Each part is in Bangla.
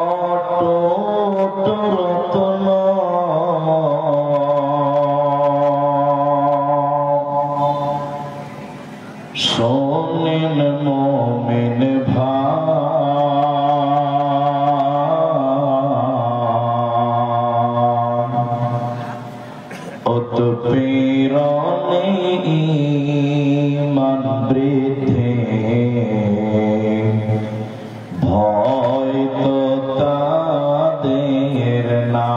অটুট রত্ন শোনেন মুমিন উৎপীড়নে ঈমান বৃদ্ধি ভয় তো তাদের না।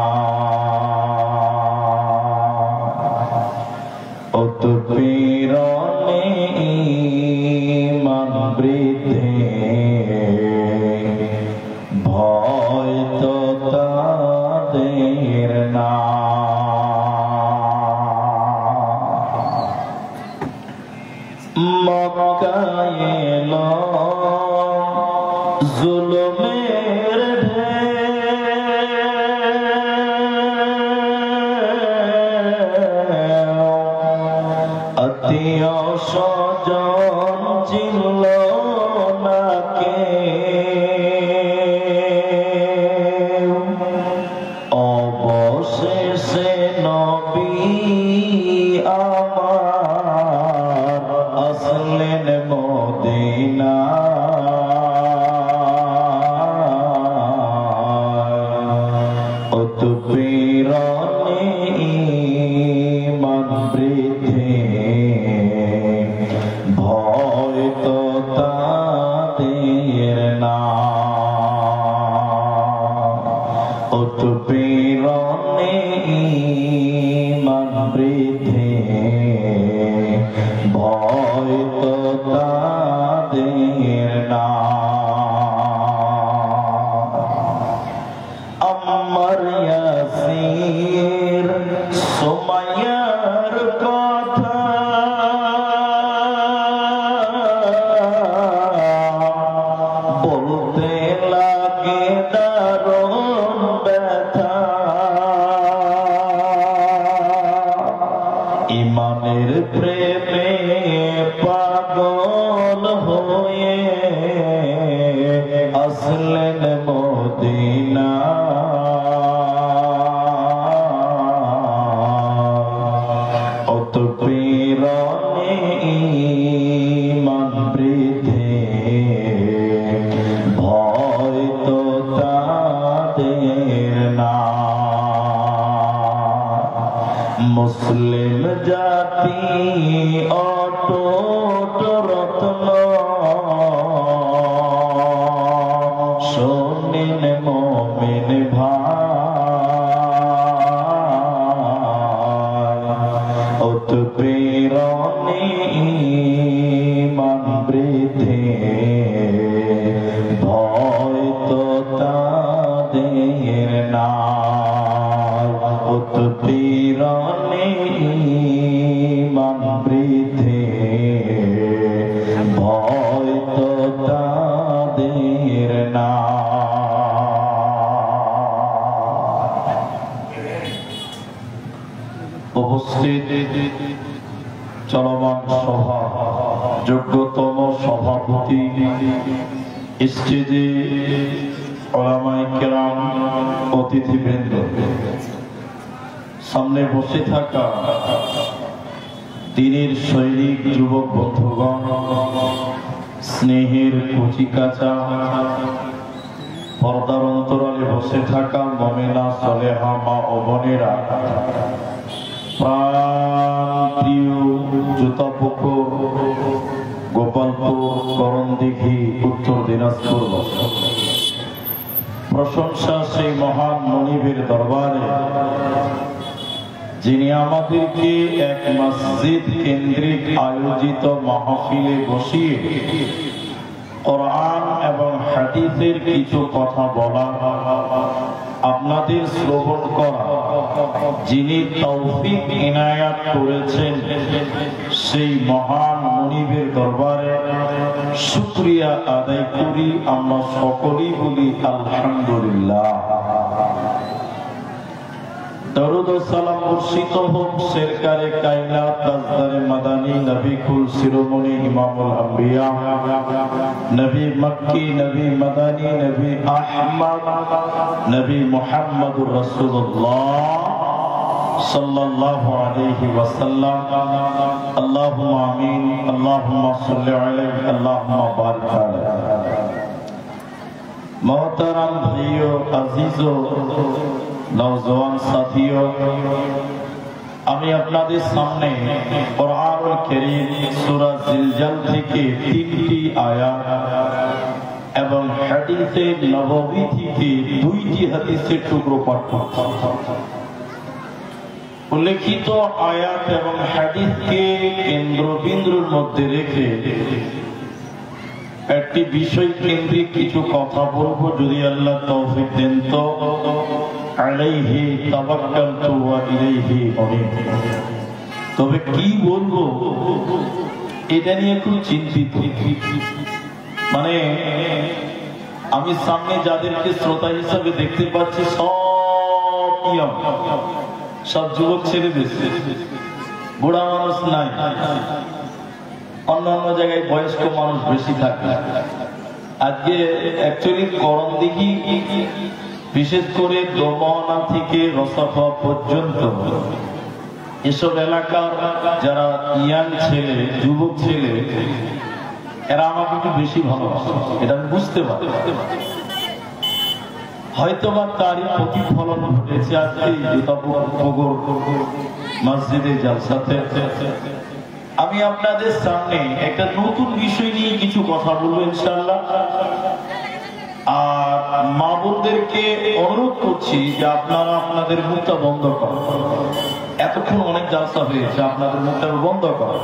উৎপীড়নে ঈমান বৃদ্ধি ভয় তো তাদের না। মক্কায় এলো জুলুমের আত্মীয় স্বজন চিনল না কেউ। অবশেষে নবী আমার আসলেন মদিনা। উৎপীড়নে ঈমান বৃদ্ধি ভয় তো তাদের না। উৎপীড়নে ঈমান বৃদ্ধি ভয় তো তাদের না। আমার ইয়াসির সুমাইয়ার কথা বলতে লাগে দারুণ ব্যথা। ঈমানের প্রেমে পাগল হয়ে আসলেন মদিনা। উৎপীড়নে ঈমান বৃদ্ধি ভয় তো তাদের না। মুসলিম জাতি অটুট রত্ন শোনেন মুমিন ভাই। উৎপীড়নে ঈমান বৃদ্ধি ভয় তো তাদের না। উৎপীড়নে ঈমান বৃদ্ধি ভয় তো তাদের না। উপস্থিত চলমান সভা যোগ্যতম সভাপতি স্টেজে উলামায়ে কেরাম অতিথিবৃন্দ, সামনে বসে থাকা দ্বীনের সৈনিক যুবক বন্ধুগণ, স্নেহের কচিকাঁচা পর্দার অন্তরালে বসে থাকা মুমিনা সালেহা মা ও বোনেরা, প্রিয় জুতাপুকুর, গোপালপুর, করণদিঘি, উত্তর দিনাজপুর, প্রশংসা সেই মহান মনিবের দরবারে যিনি আমাদেরকে এক মসজিদ কেন্দ্রিক আয়োজিত মাহফিলে বসিয়ে কোরআন এবং হাদিসের কিছু কথা বলা, আপনাদের শ্রবণ করা, যিনি তৌফিক ইনায়াত করেছেন সেই মহান মনিবের দরবারে শুকরিয়া আদায় করি। আমরা সকলেই বলি আলহামদুলিল্লাহ। दरूद और सलाम मुर्शिद हो सरकारे कायनात ताजदारे मदानी नबी कुल शिरोमणि इमामुल अंबिया नबी मक्की नबी मदानी नबी अहमद नबी मुहम्मदुर रसूलुल्लाह सल्लल्लाहु अलैहि वसल्लम अल्लाहुम्मा आमीन अल्लाहुम्मा सल्लि अलैहि अल्लाहुम्मा बारिक अलैहि। मोहतरम भाइयों अजीजों नौजवान साथियों, আমি আপনাদের সামনে কুরআনুল কারীম সূরা জিলজাল থেকে 3টি আয়াত এবং হাদিসে নববী থেকে 2টি হাদিসের টুকরো পাঠ করছি। উল্লেখিত আয়াত এবং হাদিসকে কেন্দ্রবিন্দুর মধ্যে রেখে একটি বিষয় কেন্দ্রিক কিছু কথা বলবো, যদি আল্লাহ তৌফিক দেন তো। আলাইহি তাওয়াক্কালতু ওয়া ইলাইহি উনীব। তবে কি বলবো এটা নিয়ে খুব চিন্তিত। মানে আমি সামনে যাদেরকে শ্রোতা হিসাবে দেখতে পাচ্ছি সব যুবক ছেড়ে দিচ্ছে, বুড়া মানুষ নাই, অন্যান্য জায়গায় বয়স্ক মানুষ বেশি থাকে। আজকে অ্যাকচুয়ালি করণ দিঘি বিশেষ করে দমনা থেকে রসাফা পর্যন্ত এসব এলাকার যারা ইয়াং ছেলে যুবক ছেলে এরা আমাকে একটু বেশি ভালোবাসে, এটা আমি বুঝতে পারি। হয়তোবা তারই প্রতিফলন ঘটেছে আজকে মসজিদে জালসাতে। আমি আপনাদের সামনে একটা নতুন বিষয় নিয়ে কিছু কথা বলবো ইনশাআল্লাহ। আর মা বোনদেরকে অনুরোধ করছি যে আপনারা আপনাদের মুখটা বন্ধ করেন। এতক্ষণ অনেক জালসা হয়েছে, আপনাদের মুখটা বন্ধ করেন।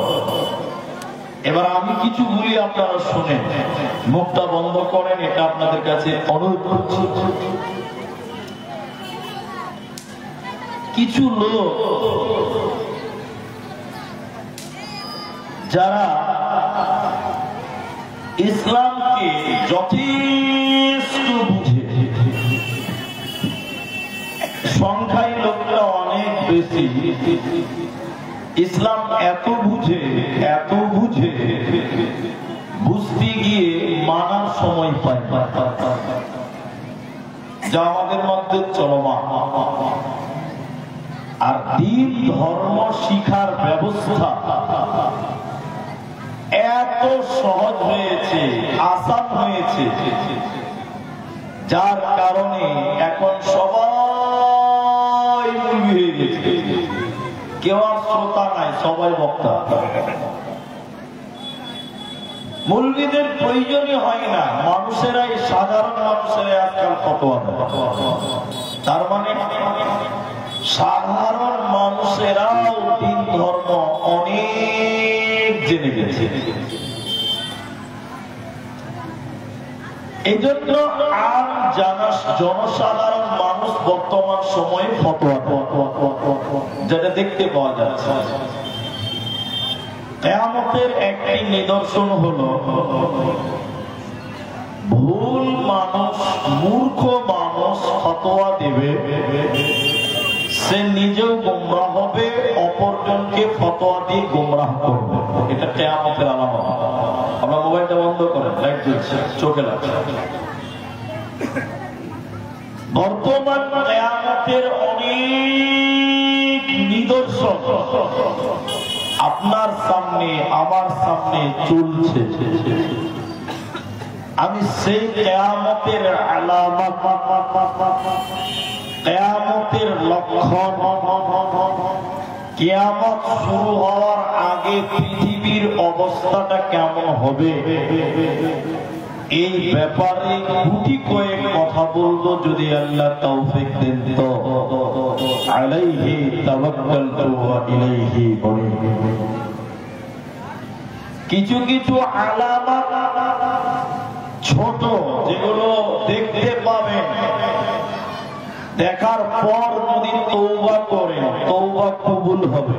এবার আমি কিছু বলি, আপনারা শুনেন, মুখটা বন্ধ করেন, এটা আপনাদের কাছে অনুরোধ করছি। কিছু লোক যারা ইসলামকে যথেষ্ট বুঝে, সংখ্যায় লোকটা অনেক বেশি, ইসলাম এত বুঝে বুঝতে গিয়ে মানার সময় পায় যা আমাদের মধ্যে চলমান। আর দ্বীন ধর্ম শিখার ব্যবস্থা এত সহজ হয়েছে, আসান হয়েছে, যার কারণে এখন সবাই হয়ে গেছে, কেউ আর শ্রোতা নাই, সবাই বক্তা। মুলবিদের প্রয়োজনই হয় না, মানুষেরাই, সাধারণ মানুষেরাই আজকাল ফতোয়া দেয়। তার মানে সাধারণ মানুষেরাও দ্বীন ধর্ম অনেক জেনে গেছে। এই জন্য আর জনসাধারণ মানুষ বর্তমান সময়ে ফতোয়া যেটা দেখতে পাওয়া যাচ্ছে। কিয়ামতের একটি নিদর্শন হলো ভুল মানুষ, মূর্খ মানুষ ফতোয়া দেবে, সে নিজেও গোমরাহ হবে, অপরজনকে ফতোয়া দিয়ে গোমরাহ করবে। এটা কিয়ামতের আলামত। আমরা মোবাইলটা বন্ধ করেন, লাইট জ্বলছে, চোখে লাগছে। বর্তমান কিয়ামতের অনেক নিদর্শন আপনার সামনে, আমার সামনে চলছে। আমি সেই কিয়ামতের আলামত, কিয়ামতের লক্ষণ, কিয়ামত শুরু হওয়ার আগে পৃথিবীর অবস্থাটা কেমন হবে, এই ব্যাপারে গুটি কয়েক কথা বলবো, যদি আল্লাহ তৌফিক দেন তো। আলাইহি তাওয়াক্কালতু ওয়া ইলাইহি উনীব। কিছু কিছু আলামত ছোট, যেগুলো দেখতে পাবেন, দেখার পর যদি তওবা করেন, তওবা কবুল হবে,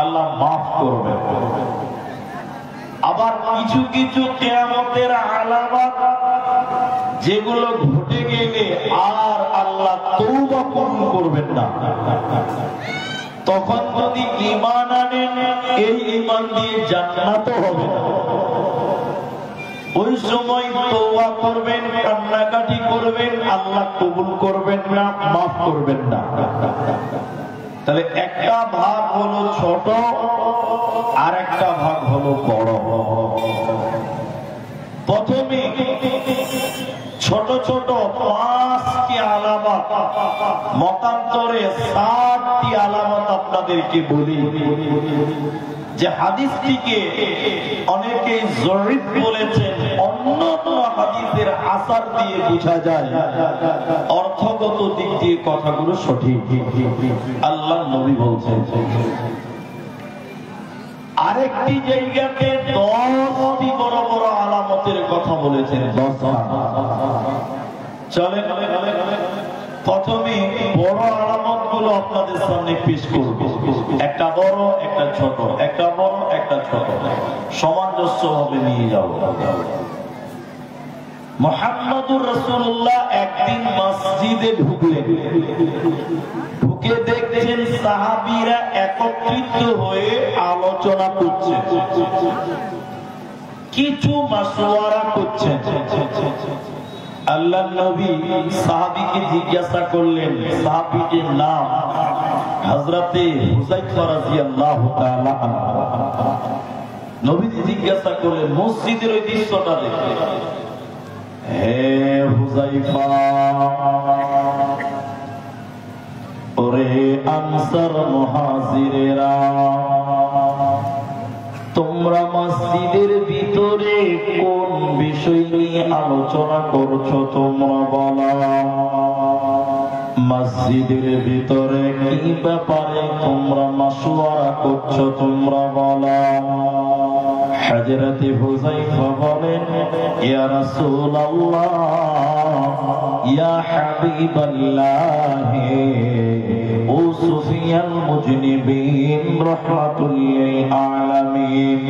আল্লাহ মাফ করবে। আবার কিছু কিছু কিয়ামতের আলামত যেগুলো ঘটে গেলে আর আল্লাহ আল্লাহ তওবা কবুল করবেন না। তখন যদি ঈমান আনেন, এই ঈমান দিয়ে জান্নাতও হবে না। ওই সময় তওবা করবেন, কান্নাকাটি করবেন, আল্লাহ কবুল করবেন না, মাফ করবেন না। তাহলে একটা ভাগ হলো ছোট, আর একটা ভাগ হলো বড়। প্রথমে ছোট ছোট 5টি আলামত, মতান্তরে 7টি আলামত আপনাদেরকে বলি, যে হাদিসটিকে অনেকে জরিফ বলেছেন, অন্যান্য হাদিসের আসার দিয়ে বোঝা যায় অর্থগত দিক দিয়ে কথাগুলো সঠিক। আল্লাহ নবী বলছেন। আরেকটি জায়গাতে 10টি বড় বড় আলামতের কথা বলেছেন। 10টা চলেন প্রথমে বড় আলামত গুলো আপনাদের সামনে পেশ করব। একটা বড়, একটা ছোট, একটা বড়, একটা ছোট, সামঞ্জস্য ভাবে নিয়ে যাব। মুহাম্মদুর রাসূলুল্লাহ একদিন মসজিদে ঢুকলেন। ঢুকে দেখছেন সাহাবীরা একত্রিত হয়ে আলোচনা করছে, কিছু মাশওয়ারা করছে। আল্লাহর নবী সাহাবীকে জিজ্ঞাসা করলেন, সাহাবীর নাম হযরতে হুযায়ফা রাদিয়াল্লাহু তাআলা আনহু। নবীজি জিজ্ঞাসা করলেন মসজিদের ওই দৃশ্যটা দেখে, হে হুযায়ফা, ওরে আনসার মুহাজিরেরা, তোমরা মসজিদের ভিতরে কোন বিষয় নিয়ে আলোচনা করছো তোমরা বলো। মসজিদের ভিতরে কি ব্যাপারে তোমরা মাশওয়ারা করছো তোমরা বলো। হযরতে হুযায়ফা বলেন, ইয়া রাসূলুল্লাহ, ইয়া হাবিবাল্লাহ, ও সুফিয়াল মুজনিবিন রাহমাতুল লিল আলামিন,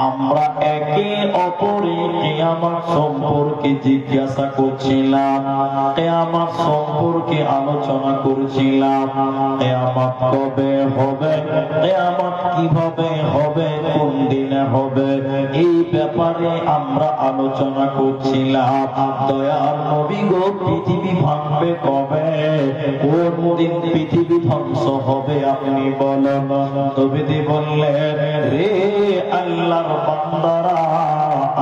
আমরা একে অপরে কিয়ামত সম্পর্কে জিজ্ঞাসা করছিলাম, কিয়ামত সম্পর্কে আলোচনা করছিলাম। কিয়ামত কবে হবে, কিয়ামত কিভাবে হবে, কোন দিনে হবে, এই ব্যাপারে আমরা আলোচনা করছিলাম। দয়ার নবী গো, পৃথিবী ভাঙবে কবে, কোন দিন পৃথিবী ধ্বংস হবে আপনি বলেন। নবীজি বললেন, রে আল্লাহর বান্দারা,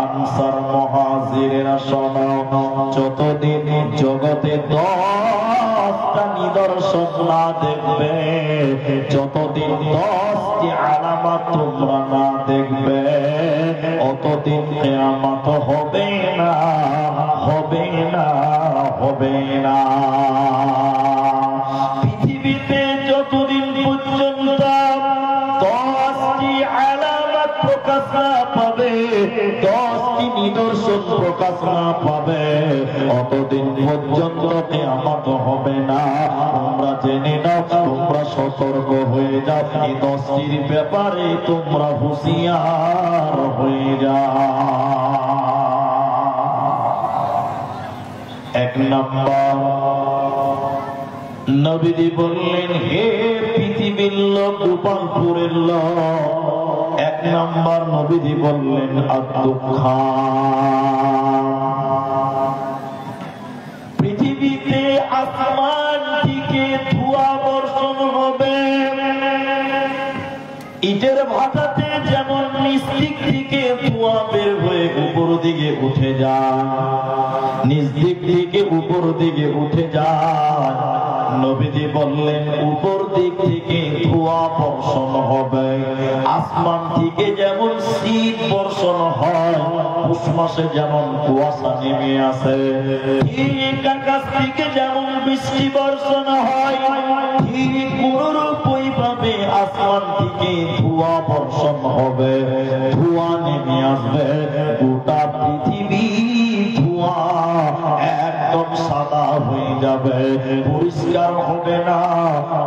আনসার মুহাজিরেরা শোনো, যতদিন জগতে 10টা নিদর্শন না দেখবে, যতদিন 10টি আলামত তোমরা না দেখবে, অতদিন কিয়ামত হবে না, হবে না, হবে না। পৃথিবীতে যতদিন পর্যন্ত 10টি আলামত প্রকাশ না পাবে, 10টি নিদর্শন প্রকাশ না পাবে, অতদিন পর্যন্ত কিয়ামত হবে না। তোমরা জেনে নাও, তোমরা সতর্ক হয়ে যাও, এই 10টির ব্যাপারে তোমরা হুঁশিয়ার হয়ে যাও। এক নম্বর, নবীজি বললেন, হে পৃথিবীর লোক, গোপালপুরের লোক, এক নম্বর নবীজি বললেন আদ-দুখান। পৃথিবীতে আসমান থেকে ধোঁয়া বর্ষণ হবে। ইটের ভাটাতে যেমন নিচ দিক থেকে ধোঁয়া বের হয়ে উপর দিকে উঠে যায়, নিচ দিক থেকে উপর দিকে উঠে যায়, নবীজি বললেন উপর দিক থেকে ধোঁয়া বর্ষণ হবে। আসমান থেকে যেমন শীত বর্ষণ হয়, পৌষ মাসে যেমন কুয়াশা নেমে আসে, ঠিক আকাশ থেকে যেমন বৃষ্টি বর্ষণ হয়, ঠিক কোনরূপই ভাবে আসমান থেকে ধোঁয়া বর্ষণ হবে, ধোঁয়া নেমে আসবে। গোটা পৃথিবী ধোঁয়া একদম সাদা হয়ে যাবে, পরিষ্কার হবে না,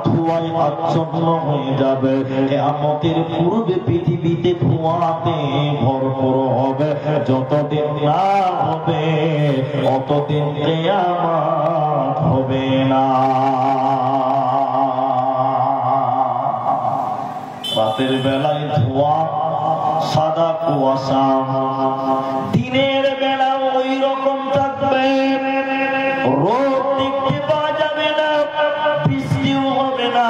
ধোঁয়ায় আচ্ছন্ন হয়ে যাবে। কিয়ামতের পূর্বে পৃথিবীতে ধোঁয়াতে ভরপুর হবে। যতদিন না হবে অতদিন কিয়ামত হবে না। কুয়াশা, দিনের বেলা ওই রকম থাকবে, রোদ দেখতে পাওয়া যাবে না, বৃষ্টিও হবে না,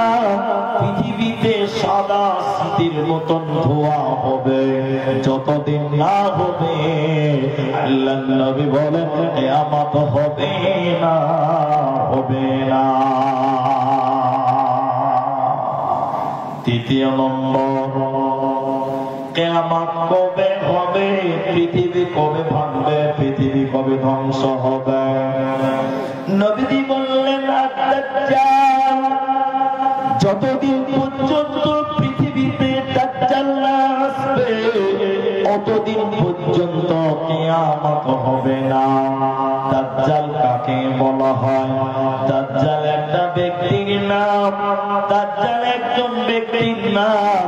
পৃথিবীতে সাদা শীতের মতন ধোয়া হবে। যতদিন না হবে আল্লাহর নবী বলেন কিয়ামত হবে না, হবে না। তৃতীয় নম্বর, কিয়ামত কবে হবে, পৃথিবী কবে ভাঙবে, পৃথিবী কবে ধ্বংস হবে। নবীজি বললেন আদ-দাজ্জাল, যতদিন পর্যন্ত পৃথিবীতে দাজ্জাল না আসবে অতদিন পর্যন্ত কিয়ামত হবে না। দাজ্জাল কাকে বলা হয়? দাজ্জাল একটা ব্যক্তির নাম, দাজ্জাল একজন ব্যক্তির নাম।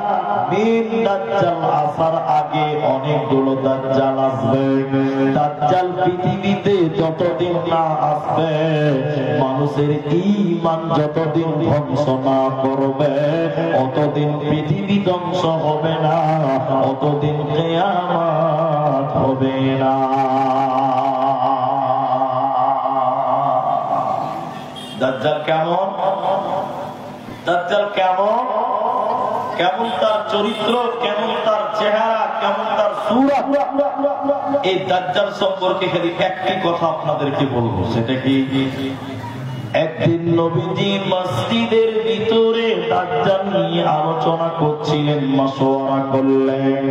মেন দাজ্জাল আসার আগে অনেকগুলো দাজ্জাল আসবে। দাজ্জাল পৃথিবীতে যতদিন না আসবে, মানুষের ঈমান যতদিন ধ্বংস না করবে অতদিন পৃথিবী ধ্বংস হবে না, অতদিন কিয়ামত হবে না। দাজ্জাল কেমন? দাজ্জাল কেমন? কেমন তার চরিত্র, কেমন তার চেহারা, কেমন তার সূরত? এই দাজ্জাল সম্পর্কে খালি একটি কথা আপনাদেরকে বলবো, সেটা কি, একদিন নবীজি মসজিদের ভিতরে দাজ্জাল নিয়ে আলোচনা করছিলেন, মাশওয়ারা করলেন।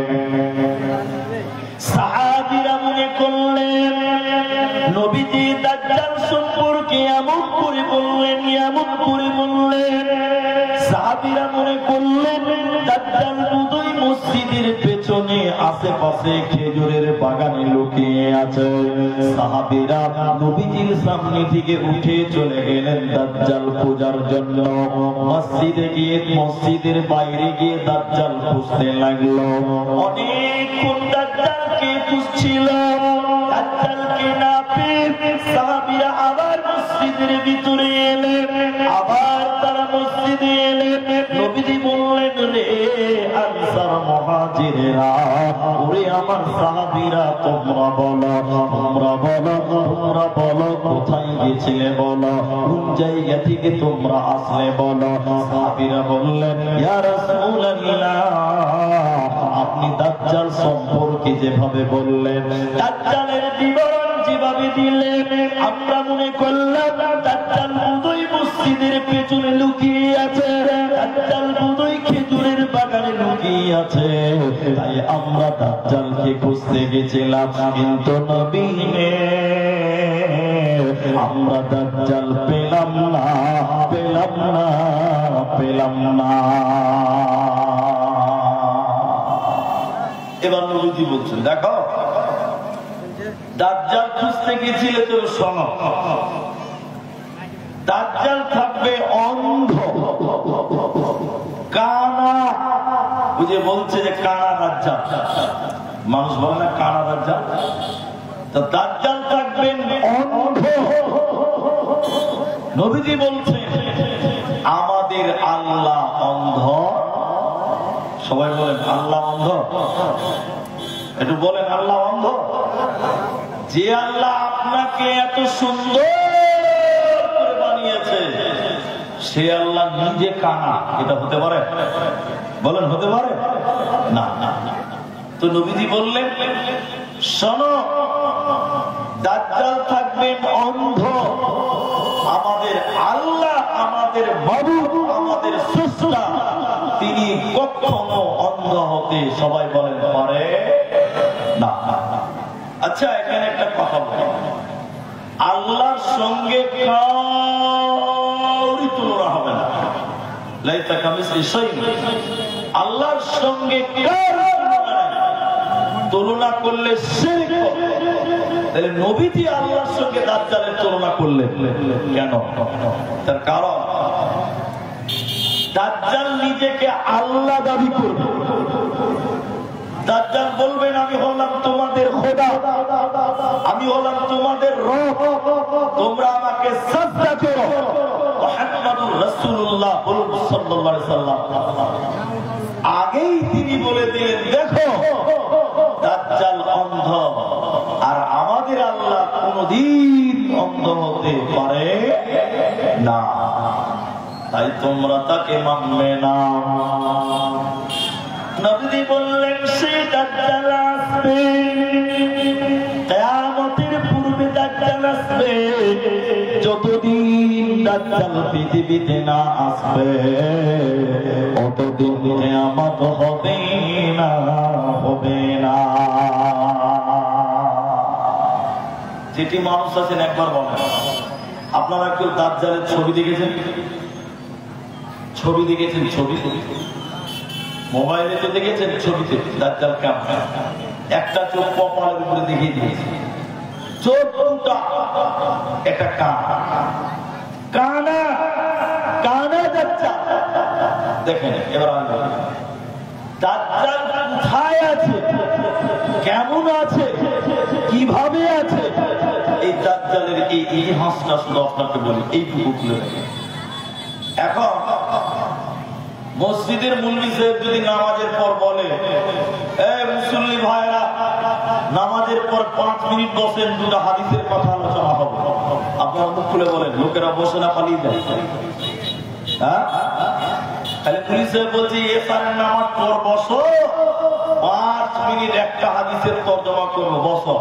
সাহাবীরা মনে করলেন নবীজি দাজ্জাল সম্পর্কে এমন করে বললেন, এমন করে বললেন। সাহাবীরা মনে করলেন দাজ্জাল বোধহয় মসজিদের পেছনে আশেপাশে খেজুরের বাগানে লুকিয়ে আছে। সাহাবীরা নবীজির সামনে থেকে উঠে চলে গেলেন দাজ্জাল পূজার জন্য। মসজিদে গিয়ে, মসজিদের বাইরে গিয়ে দাজ্জাল খুঁজতে লাগলো। অনেকক্ষণ দাজ্জালকে খুঁজছিল, দাজ্জালকে না পেয়ে সাহাবীরা আবার মসজিদের ভিতরে এলেন, আবার তারা মসজিদে এলেন। নবীজি বললেন, রে আনসার মুহাজিরেরা, ওরে আমার সাহাবীরা, তোমরা বলো, তোমরা বলো, তোমরা বলো কোথায় গেছিলে বলো, কোন জায়গা থেকে তোমরা আসলে বলো। সাহাবীরা বললেন, ইয়া রাসূলুল্লাহ, আপনি দাজ্জাল সম্পর্কে যেভাবে বললেন, দাজ্জালের বিবরণ যেভাবে দিলেন, আমরা মনে করলাম দাজ্জাল বোধহয় মসজিদের পেছনে লুকিয়ে আছে, দাজ্জাল বোধহয় খেজুরের বাগানে লুকিয়ে আছে, তাই আমরা দাজ্জালকে খুঁজতে গেছিলাম। কিন্তু নবী আমরা দাজ্জাল পেলাম না, পেলাম না, পেলাম না। এবার নবীজি বলছেন, দেখো দাজ্জাল খুঁজতে গেছিলে তো শোনো, দাজ্জাল থাকবে অন্ধ, কানা। বুঝে বলছে যে কানা দাজ্জাল, মানুষ বলে না কানা দাজ্জাল, তো দাজ্জাল থাকবেন অন্ধ। নবীজি বলছেন আমাদের আল্লাহ অন্ধ। সবাই বলেন আল্লাহ অন্ধ, একটু বলেন আল্লাহ অন্ধ। যে আল্লাহ আপনাকে এত সুন্দর করে বানিয়েছে, সে আল্লাহ নিজে কানা, এটা হতে পারে? বলেন হতে পারে না। তো নবীজি বললেন, শোনো, দাজ্জাল থাকবেন অন্ধ, আমাদের আল্লাহ, আমাদের মাবুদ, আমাদের স্রষ্টা, তিনি কখনো অন্ধ হতে, সবাই বলেন, পারে না। আচ্ছা, এখানে একটা কথা বলি, আল্লাহর সঙ্গে কাউরই তুলনা হবে না। লাইসা কামিসলি শাইউন, আল্লাহর সঙ্গে তুলনা করলে শিরক হবে। তাহলে নবীজি আল্লাহর সঙ্গে দাজ্জালের তুলনা করলেন কেন? তার কারণ দাজ্জাল নিজেকে আল্লাহ দাবি করবে। দাজ্জাল বলবেন, আমি হলাম তোমাদের খোদা, আমি হলাম তোমাদের রব, তোমরা আমাকে সাজদা করো। মুহাম্মদুর রাসূলুল্লাহ সাল্লাল্লাহু আলাইহি সাল্লাম আগেই তিনি বলে দিলেন, দেখো কোনদিন অন্ধ হতে পারে না, তাই তোমরা তাকে মানবে না। নবী বললেন সে দাজ্জাল আসবে, কিয়ামতের পূর্বে দাজ্জাল আসবে। যতদিন দাজ্জাল পৃথিবীতে না আসবে ততদিন কিয়ামত হবে না, হবে না। যেটি মানুষ আছেন একবার বলেন, আপনারা কেউ দাজ্জালের ছবি দেখেছেন? ছবি দেখেছেন? ছবি মোবাইলে তো দেখেছেন, ছবিতে দাজ্জাল কেমন? একটা চোখ কপালের উপরে দেখিয়ে দিয়েছে, চোখ দুটা, একটা কান, কানা কানা দাজ্জাল। দেখেন এবার দাজ্জাল কোথায় আছে, কেমন আছে, কিভাবে আছে, এই দাজ্জালের এই ইতিহাসটা শুধু আপনাকে বলি, এইটুকু খুলে দেখেন। এখন মসজিদের মুল্লি সাহেব যদি নামাজের পর বলে, মুসল্লি ভাইরা নামাজের পর 5 মিনিট বসেন, দুটো হাদিসের কথা আলোচনা হবে, আপনারা মুখ খুলে বলেন লোকেরা বসে না পালিয়ে যায়? হ্যাঁ, তাহলে পুলিশ সাহেব বলছে এসারের নামাজ পর বসো, 5 মিনিট একটা হাদিসের তর্জমা করবো, বসো।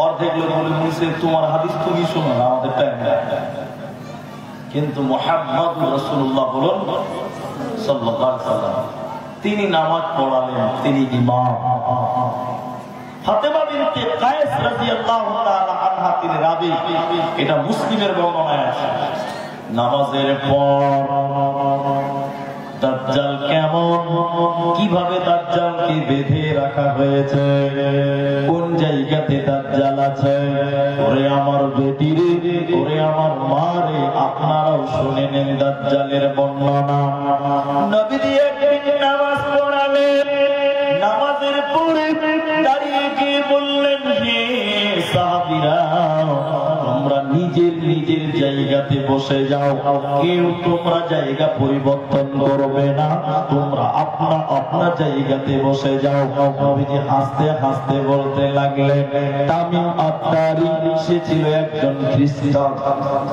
অর্ধেক লোক বলে পুলিশ সাহেব তোমার হাদিস তুমি শোনো না, আমাদের টাইম নেই। কিন্তু মুহাম্মদ রাসূলুল্লাহ বলুন সাল্লাল্লাহু আলাইহি ওয়াসাল্লাম, তিনি নামাজ পড়ালেন, তিনি ইমাম। ফাতেমা বিনতে কায়েস রাদিয়াল্লাহু তাআলা আনহা তিনি রাবী, এটা মুসলিমের বর্ণনায় আছে। নামাজের পর দাজ্জাল কেমন, কিভাবে দাজ্জালকে বেঁধে রাখা হয়েছে, কোন জায়গাতে দাজ্জাল আছে, ওরে আমার বেটিরে, ওরে আমার মারে, আপনারাও শুনে নেন দাজ্জালের বর্ণনা। নবী একদিন নামাজ পড়ালেন, নামাজের পরে দাঁড়িয়ে গিয়ে বললেন, হে সাহাবীরা তোমরা নিজের নিজের জায়গাতে বসে যাও, কেউ তোমরা জায়গা পরিবর্তন করবে না, তোমরা আপনা আপনা জায়গাতে বসে যাও। নবীজি হাসতে হাসতে বলতে লাগলেন, তামিম আদ-দারি সে ছিল একজন খ্রিস্টান,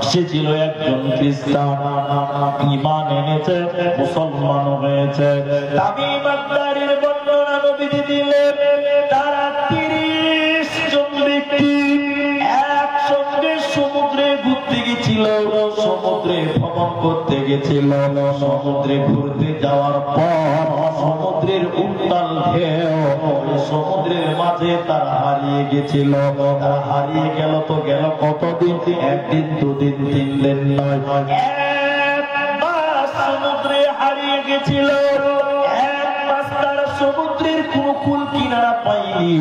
সে ছিল একজন খ্রিস্টান, ঈমান এনেছে, মুসলমান হয়েছে। তামিম আদ-দারির বর্ণনা নবীজি দিলেন, তারা 30 জন ব্যক্তি একসঙ্গে সমুদ্রে ঘুরতে গেছিল, সমুদ্রে ভ্রমণ করতে গেছিল। সমুদ্রে ঘুরতে যাওয়ার পর সমুদ্রের উত্তাল ঢেউ, সমুদ্রের মাঝে তারা হারিয়ে গেছিল। তারা হারিয়ে গেল তো গেল কতদিন, একদিন, দুদিন, 3 দিন নয়, 1 মাস সমুদ্রে হারিয়ে গেছিল। 1 মাস তারা সমুদ্রের কোন কুল কিনারা পায়নি,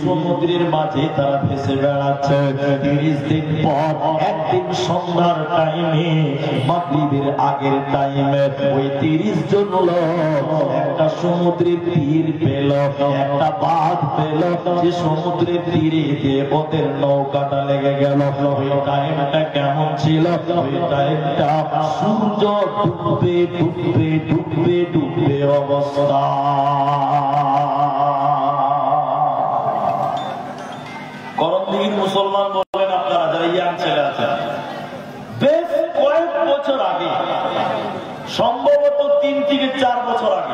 সমুদ্রের মাঝে তারা ভেসে বেড়াচ্ছে। 30 দিন পর একদিন সন্ধ্যার টাইমে, মাগরিবের আগের টাইমে, ওই 30 জন লোক একটা সমুদ্রের তীর পেল, একটা বাঁধ পেল, যে সমুদ্রের তীরে গিয়ে ওদের নৌকাটা লেগে গেল। ওই টাইমটা কেমন ছিল, ওই টাইমটা সূর্য ডুববে ডুববে ডুববে ডুববে অবস্থা। করণদিঘির মুসলমান বলেন আপনারা যারা ইয়াং ছেলে আছেন, বেশ কয়েক বছর আগে, সম্ভবত 3 থেকে 4 বছর আগে,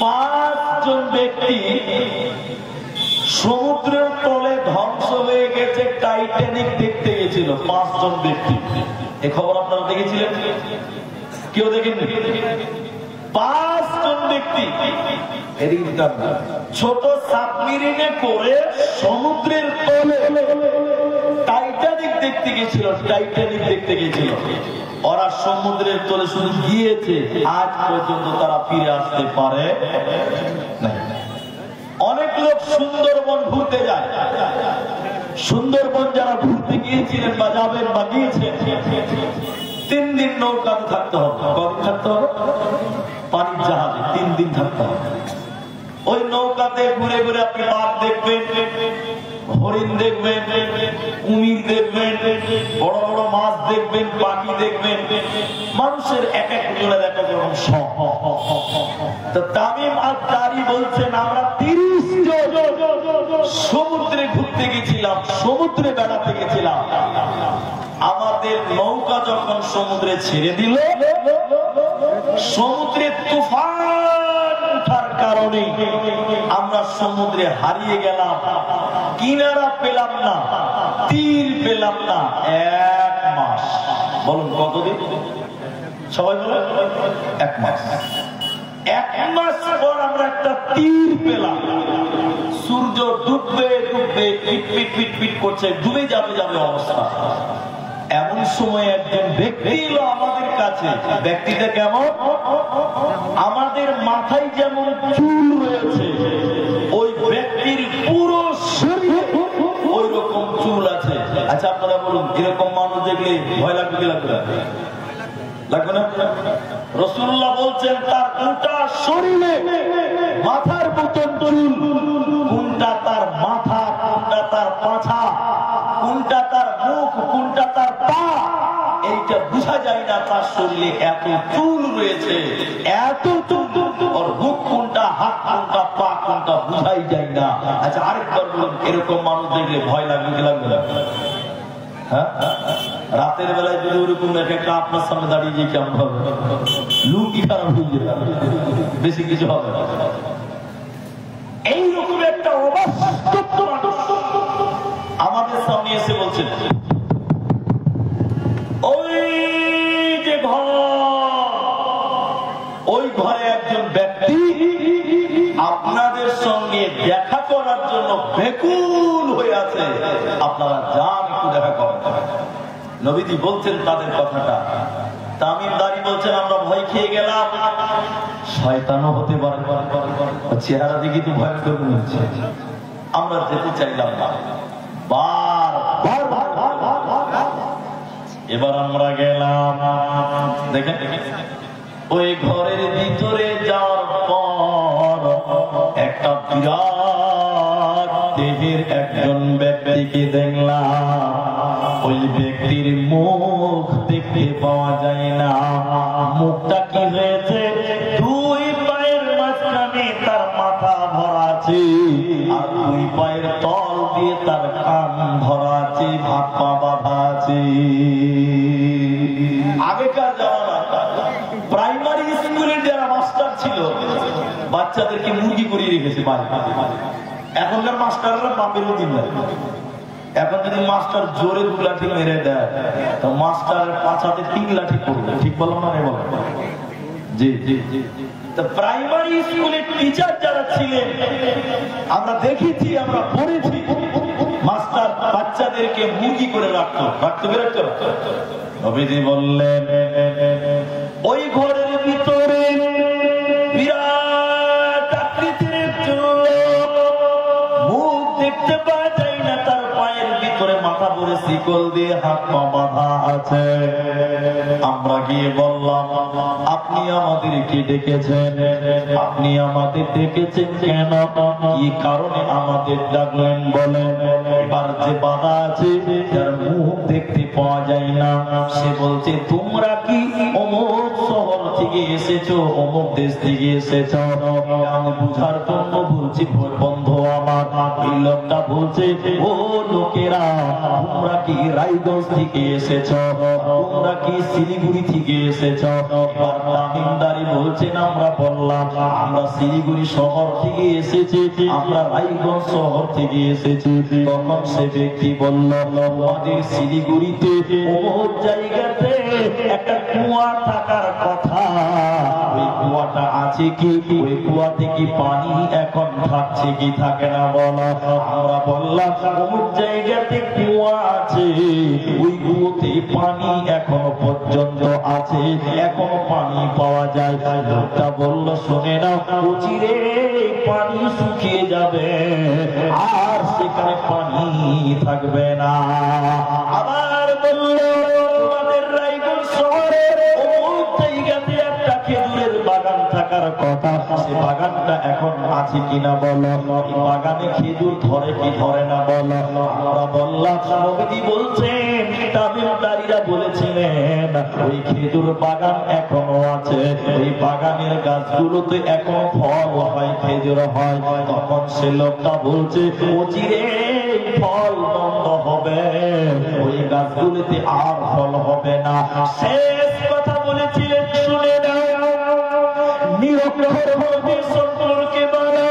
5 জন ব্যক্তি সমুদ্রের তলে ধ্বংস হয়ে গেছে টাইটানিক দেখতে গেছিল। 5 জন ব্যক্তি, এই খবর আপনারা দেখেছিলেন? কেউ দেখেননি? 5 জন ব্যক্তি ছোট সাবমেরিনে করে সমুদ্রের তলে টাইটানিক দেখতে গেছিল, টাইটানিক দেখতে গেছিল। ওরা সমুদ্রের তলে শুধু গিয়েছে, আজ পর্যন্ত তারা ফিরে আসতে পারে না। অনেক লোক সুন্দরবন ঘুরতে যায়, সুন্দরবন যারা ঘুরতে গিয়েছিলেন বা যাবেন বা গিয়েছেন, 3 দিন নৌকাতে থাকতে হবে। কবে থাকতে হবে? পানির জাহাজে 3 দিন থাকতে হবে। ওই নৌকাতে ঘুরে ঘুরে আপনি বাঘ দেখবেন, হরিণ দেখবেন, কুমির দেখবেন, বড় বড় মাছ দেখবেন, পাখি দেখবেন। মানুষের এক এক জনের এক এক রকম শখ। তো তামিম আদ-দারি বলছেন, আমরা 30 জন সমুদ্রে ঘুরতে গেছি, গিয়েছিলাম, সমুদ্রে বেড়াতে গেছিলাম। আমাদের নৌকা যখন সমুদ্রে ছেড়ে দিল, সমুদ্রে তুফান উঠার কারণে আমরা সমুদ্রে হারিয়ে গেলাম, কিনারা পেলাম না, তীর পেলাম না। 1 মাস। বলুন কতদিন? সবাই বলে 1 মাস। 1 মাস পর আমরা একটা তীর পেলাম। সূর্য ডুববে ডুববে পিট পিট পিট পিট করছে, ডুবে যাবে যাবে অবস্থা। এমন সময় একজন ব্যক্তি এলো আমাদের কাছে। ব্যক্তিটা কেমন? আমাদের মাথায় যেমন চুল রয়েছে, ওই ব্যক্তির পুরো শরীরে ওই রকম চুল আছে। আচ্ছা আপনারা বলুন, এরকম মানুষ দেখলে ভয় লাগবে কি লাগবে? লাগবে না? রাসূলুল্লাহ বলছেন তার গোটা শরীরে মাথার মতন চুল, কোনটা তার মাথা, কোনটা তার পাছা, কোনটা তার মুখ, কোনটা তার পা, এইটা বোঝা যায় না। তার শরীরে এত চুল রয়েছে, এত চুল, ওর মুখ কোনটা, হাত কোনটা, পা কোনটা বোঝাই যায় না। আচ্ছা আরেকবার বলুন, এরকম মানুষ দেখলে ভয় লাগবে কি লাগবে না? হ্যাঁ, রাতের বেলায় যদি ওরকম একটা আপনার সামনে দাঁড়িয়ে যে কেমন হবে? লুকি খারাপ হয়ে যাবে, বেশি কিছু হবে না। এইরকম একটা অবাস্তব মানুষ আমাদের সামনে এসে বলছেন, ওই যে ঘর, ওই ঘরে একজন ব্যক্তি আপনাদের সঙ্গে দেখা করার জন্য ব্যাকুল হয়ে আছে, আপনারা যান একটু দেখা করেন। নবীজি বলছেন তাদের কথাটা। তামিমদারি বলছেন আমরা ভয় খেয়ে গেলাম, শয়তানও হতে পারে, চেহারা দেখি তো ভয়ঙ্কর মনে হচ্ছে, আমরা যেতে চাইলাম না। এবার আমরা গেলাম, দেখেন ওই ঘরের ভিতরে যাওয়ার পর একটা বিরাট দেহের একজন ব্যক্তিকে দেখলাম। ওই ব্যক্তির মুখ দেখতে পাওয়া যায় না। মুখটা কি হয়েছে? 2 পায়ের মাঝখানে তার মাথা ভরা আছে, আর 2 পায়ের তল দিয়ে তার কান ভরা আছে, হাত পা বাঁধা আছে। আগেকার জামানা প্রাইমারি স্কুলের যারা মাস্টার ছিল, বাচ্চাদেরকে মুরগি করিয়ে রেখেছে বাড়ি। এখনকার মাস্টাররা বাপের দিন নাই। এখন যদি মাস্টার জোরে 2 লাঠি মেরে দেয়, তো মাস্টারের পাছাতে 3 লাঠি পড়বে। ঠিক বললাম না? বলো জি জি জি। প্রাইমারি স্কুলের টিচার যারা ছিলেন, আমরা দেখেছি, আমরা পড়েছি, মাস্টার বাচ্চাদেরকে মুরগি করে রাখতো বিরক্ত। নবীজি বললেন ওই ঘরের ভিতরে বিরাট আকৃতির একজন লোক, মুখ দেখতে পাওয়া যায় না, তার পায়ের ভিতরে মাথা ভরে শিকল দিয়ে হাত পা বাঁধা আছে। আমরা গিয়ে বললাম, আপনি আমাদেরকে ডেকেছেন? আপনি আমাদের ডেকেছেন কেন? কি কারণে আমাদের ডাকলেন বলেন? এবার যে বাধা আছে, যার মুখ দেখতে পাওয়া যায় না, সে বলছে তোমরা কি অমুক শহর থেকে এসেছো, অমুক দেশ থেকে এসেছো? আমি বুঝার জন্য বলছি বন্ধু আমার। এই লোকটা বলছে, ও লোকেরা, তোমরা কি রায়গঞ্জ থেকে এসেছো? তোমরা কি শিলিগুড়ি থেকে এসেছো? তামিমদারি বলছেন, আমরা বললাম আমরা শিলিগুড়ি শহর থেকে এসেছি, আমরা রায়গঞ্জ শহর থেকে এসেছি। তখন সে ব্যক্তি বলল, আমাদের শিলিগুড়িতে অমুক জায়গাতে একটা কুয়া থাকার কথা, ওই কুয়াটা আছে কি? ওই কুয়াতে কি পানি এখন থাকছে কি থাকে না বলো? আমরা বললাম অমুক জায়গাতে কুয়া আছে, ওই কুয়োতে পানি এখনো পর্যন্ত আছে, এখনো পানি পাওয়া যায়। লোকটা বলল, শোনে না, অচিরে পানি শুকিয়ে যাবে, আর সেখানে পানি থাকবে না। আবার বলল, আমাদের রায়গঞ্জ শহরে অমুক জায়গাতে একটা খেজুরের বাগান থাকার কথা, সে বাগানটা এখন আছে কিনা বলো? এই বাগানে খেজুর ধরে কি ধরে না বলো? আমরা বললাম, নবীজি বলছেন, তামিমদারিরা বলেছিলেন ওই খেজুর বাগান এখনো আছে, ওই বাগানের গাছগুলোতে এখনো ফল হয়, খেজুর হয়। তখন সে লোকটা বলছে, অচিরে ফল হবে, ওই গাছগুলিতে আর ফল হবে না। শেষ কথা বলেছিলেন, শুনে নাও। নিরক্ষর নবী সম্পর্কে বলো,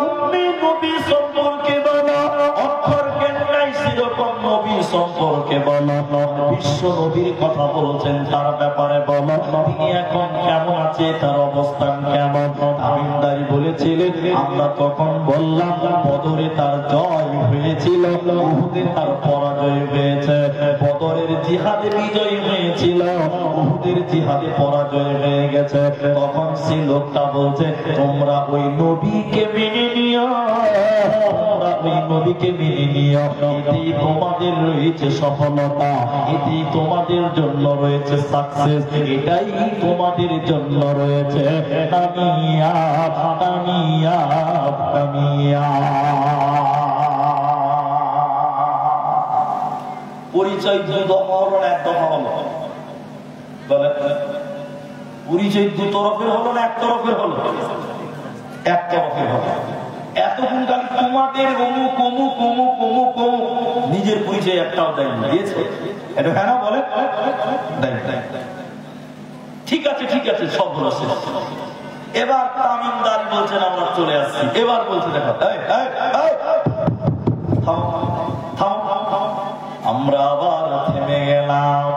উম্মি নবী সম্পর্কে বলো, অক্ষর জ্ঞান নাই সেরকম নবী সম্পর্কে বলো, বিশ্ব নবীর কথা বলছেন তার ব্যাপারে বলো, তিনি এখন কেমন আছে, তার অবস্থান কেমন। তামিমদারি বলেছিলেন, আমরা তখন বললাম বদরে তার জয় হয়েছিল, উহুদে তার পরাজয় হয়েছে। বদরের জিহাদে বিজয় হয়েছিল, উহুদের জিহাদে পরাজয় হয়ে গেছে। তখন সেই লোকটা বলছে, তোমরা ওই নবীকে মেনে নিও, তোমরা ওই নবীকে মেনে নিও, এতেই তোমাদের রয়েছে সফলতা, এতেই তোমাদের জন্য রয়েছে সাকসেস, এটাই তোমাদের জন্য রয়েছে কামিয়াব, কামিয়াব, কামিয়াব। পরিচয় দুই দফা হলো না এক দফা হলো? বলে পরিচয় দু তরফের হলো না এক তরফের হলো? এক তরফের হলো। এতক্ষণ খালি তোমাদের অমুক অমুক অমুক অমুক অমুক, নিজের পরিচয় একটাও দেয়নি, দিয়েছে? এটা হ্যাঁ না বলে? ঠিক আছে ঠিক আছে, সব হলো শেষ। এবার তামিমদার বলছেন আমরা চলে আসছি। এবার বলছে দেখো, আমরা আবার থেমে গেলাম,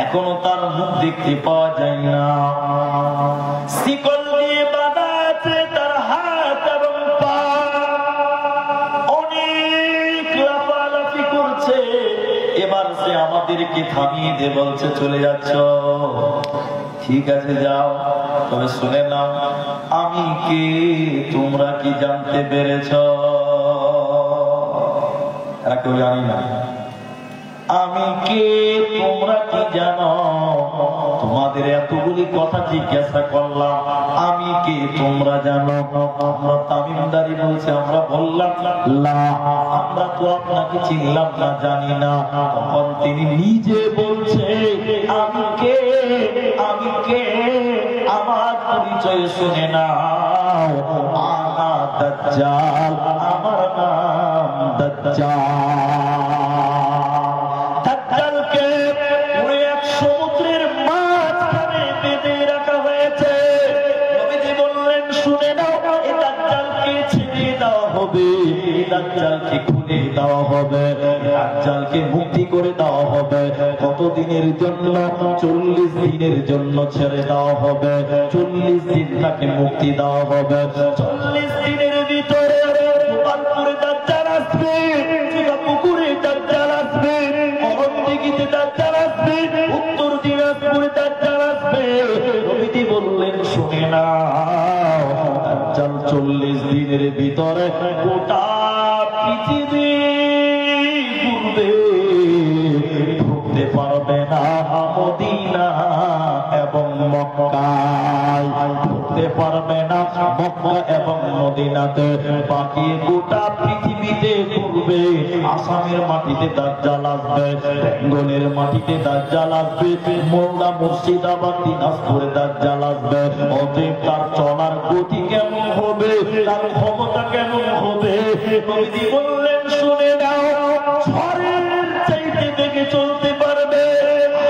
এখনো তার মুখ দেখতে পাওয়া যায় না। শিকল দিয়ে বাঁধা আছে তার হাত এবং পা, অনেক লাফালাফি করছে। এবার সে আমাদেরকে থামিয়ে দিয়ে বলছে, চলে যাচ্ছ? ঠিক আছে যাও, তবে শুনে নাও, আমি কে তোমরা কি জানতে পেরেছ? এরা কেউ জানি না। আমি কে তোমরা কি জানো? তোমাদের এতগুলি কথা জিজ্ঞাসা করলাম, আমি কে তোমরা জানো? আমরা তামিমদারি বলছে, আমরা বললাম লা, আমরা তো আপনাকে চিনলাম না, জানি না। তখন তিনি নিজে বলছে, আমি কে, আমি কে, আমার পরিচয় শুনে নাও, আনা দাজ্জাল, আমার নাম দাজ্জাল। দাজ্জালকে খুলে দেওয়া হবে, দাজ্জালকে মুক্তি করে দেওয়া হবে। কতদিনের জন্য? 40 দিনের জন্য ছেড়ে দেওয়া হবে, 40 দিন তাকে মুক্তি দেওয়া হবে। 40 দিনের ভিতরে গোপালপুরে দাজ্জাল আসবে, পুকুরে দাজ্জাল আসবে, অরণদিঘিতে দাজ্জাল আসবে, উত্তর দিনাজপুরে দাজ্জাল আসবে। নবীজি বললেন, শুনে নাও, দাজ্জাল 40 দিনের ভিতরে গোটা পৃথিবী ঘুরবে, ঢুকতে পারবে না মদিনা এবং মক্কায়, ঢুকতে পারবে না মক্কা এবং মদিনাতে। বাকি গোটা পৃথিবীতে ঘুরবে। আসামের মাটিতে দাজ্জাল আসবে, বেঙ্গলের মাটিতে দাজ্জাল আসবে, মোল্লা মুর্শিদাবাদ দিনাজপুরে দাজ্জাল আসবে। অতএব তার চলার গতি কেমন হবে, তার ক্ষমতা কেমন হবে? নবীজি বললেন, শুনে নাও, ঝড়ের চাইতে বেগে চলতে পারবে,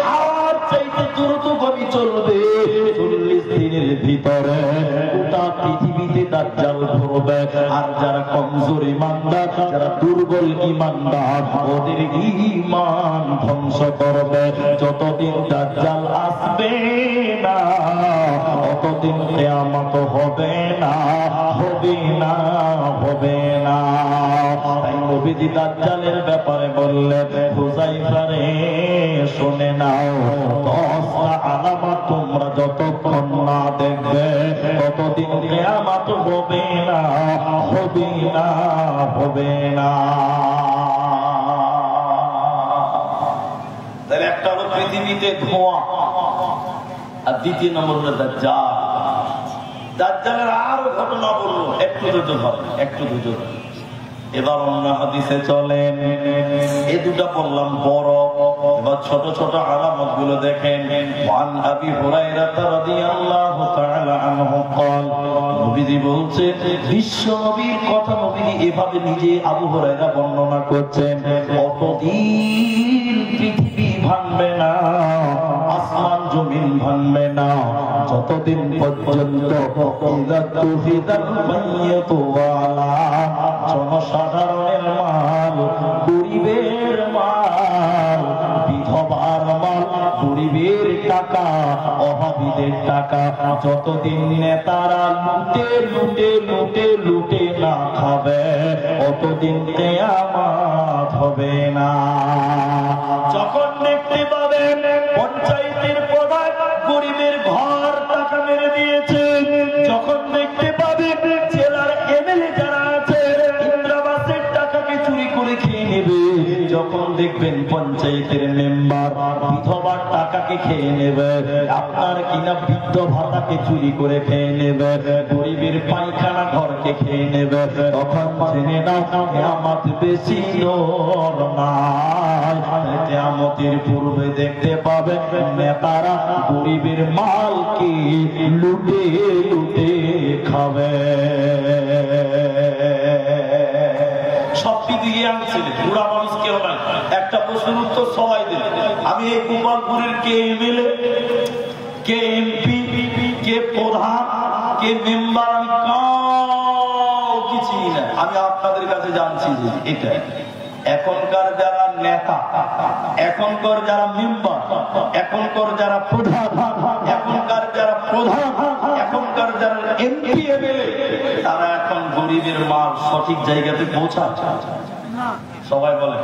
হাওয়ার চাইতে দ্রুতগতি চলবে। 40 দিনের ভিতরে গোটা পৃথিবীতে দাজ্জাল ঘুরবে। আর যারা কমজোর ইমানদার, যারা দুর্বল ইমানদার, ওদের ঈমান ধ্বংস করবে। যতদিন দাজ্জাল আসবে না, ততদিন কিয়ামত হবে না, হবে না, হবে না। তাই নবীজি দাজ্জালের ব্যাপারে বললেন, হুযায়ফা রে শুনে নাও, 10টা আলামত তোমরা যতক্ষণ না দেখবে, ততদিন কিয়ামত হবে না, হবে না, হবে না। তাহলে একটা হলো পৃথিবীতে ধোঁয়া, আর দ্বিতীয় নম্বর হলো দাজ্জাল। দাজ্জালের আরো ঘটনা বললো, একটু ধৈর্য ধরে, একটু ধৈর্য ধরে। এবার অন্য হাদিসে চলেন, এ দুটো বললাম বড়, এবার ছোট ছোট আলামত গুলো দেখেন। ওয়ান আবি হুরায়রা রাদিয়াল্লাহু তাআলা আনহু قال, নবীজি বলছে, বিশ্ব নবীর কথা নবীজি এভাবে নিজে আবু হুরায়রা বর্ণনা করছেন, কতদিন পৃথিবী ভাঙবে না, আসমান জমিন ভাঙবে না, যতদিন পর্যন্ত জনসাধারণের মাল, গরিবের মাল, বিধবার মাল, গরিবের টাকা, অভাবীদের টাকা, যতদিন নেতারা লুটে লুটে লুটে লুটে না খাবে, অতদিন কিয়ামত হবে না। যখন দেখতে পাবেন পঞ্চায়েতের প্রধান গরিবের ঘর টাকা মেরে দিয়েছে, যখন দেখতে পাবেন জেলার এমএলএ যারা আছে ইন্দ্রাবাসের টাকাকে চুরি করে খেয়ে নেবে, যখন দেখবেন পঞ্চায়েতের মেম্বার বিধবার টাকাকে খেয়ে নেবে, আপনার কিনা বৃদ্ধ ভাতাকে চুরি করে খেয়ে নেবে, গরিবের পায়খানা ঘরকে খেয়ে নেবে, তখন জেনে নাও কিয়ামত বেশি দূর নয়। কিয়ামতের পূর্বে দেখতে পাবেন নেতারা গরিবের মালকে লুটে লুটে খাবে। সব দিকে আনছিল, বুড়া মানুষ কেউ নাই, একটা প্রশ্নের উত্তর সবাই দেবে। আমি এই গোপালপুরের কে এমএলএ, কে এমপি, কে প্রধান, কে মেম্বার, আমি কাউকে চিনি না। আমি আপনাদের কাছে জানছি যে এটা এখনকার যারা নেতা, এখনকার যারা মেম্বার, এখনকার যারা প্রধান, এখনকার যারা প্রধান, এখনকার যারা এমপি এমএলএ, তারা এখন গরিবের মাল সঠিক জায়গাতে পৌঁছায় না। সবাই বলে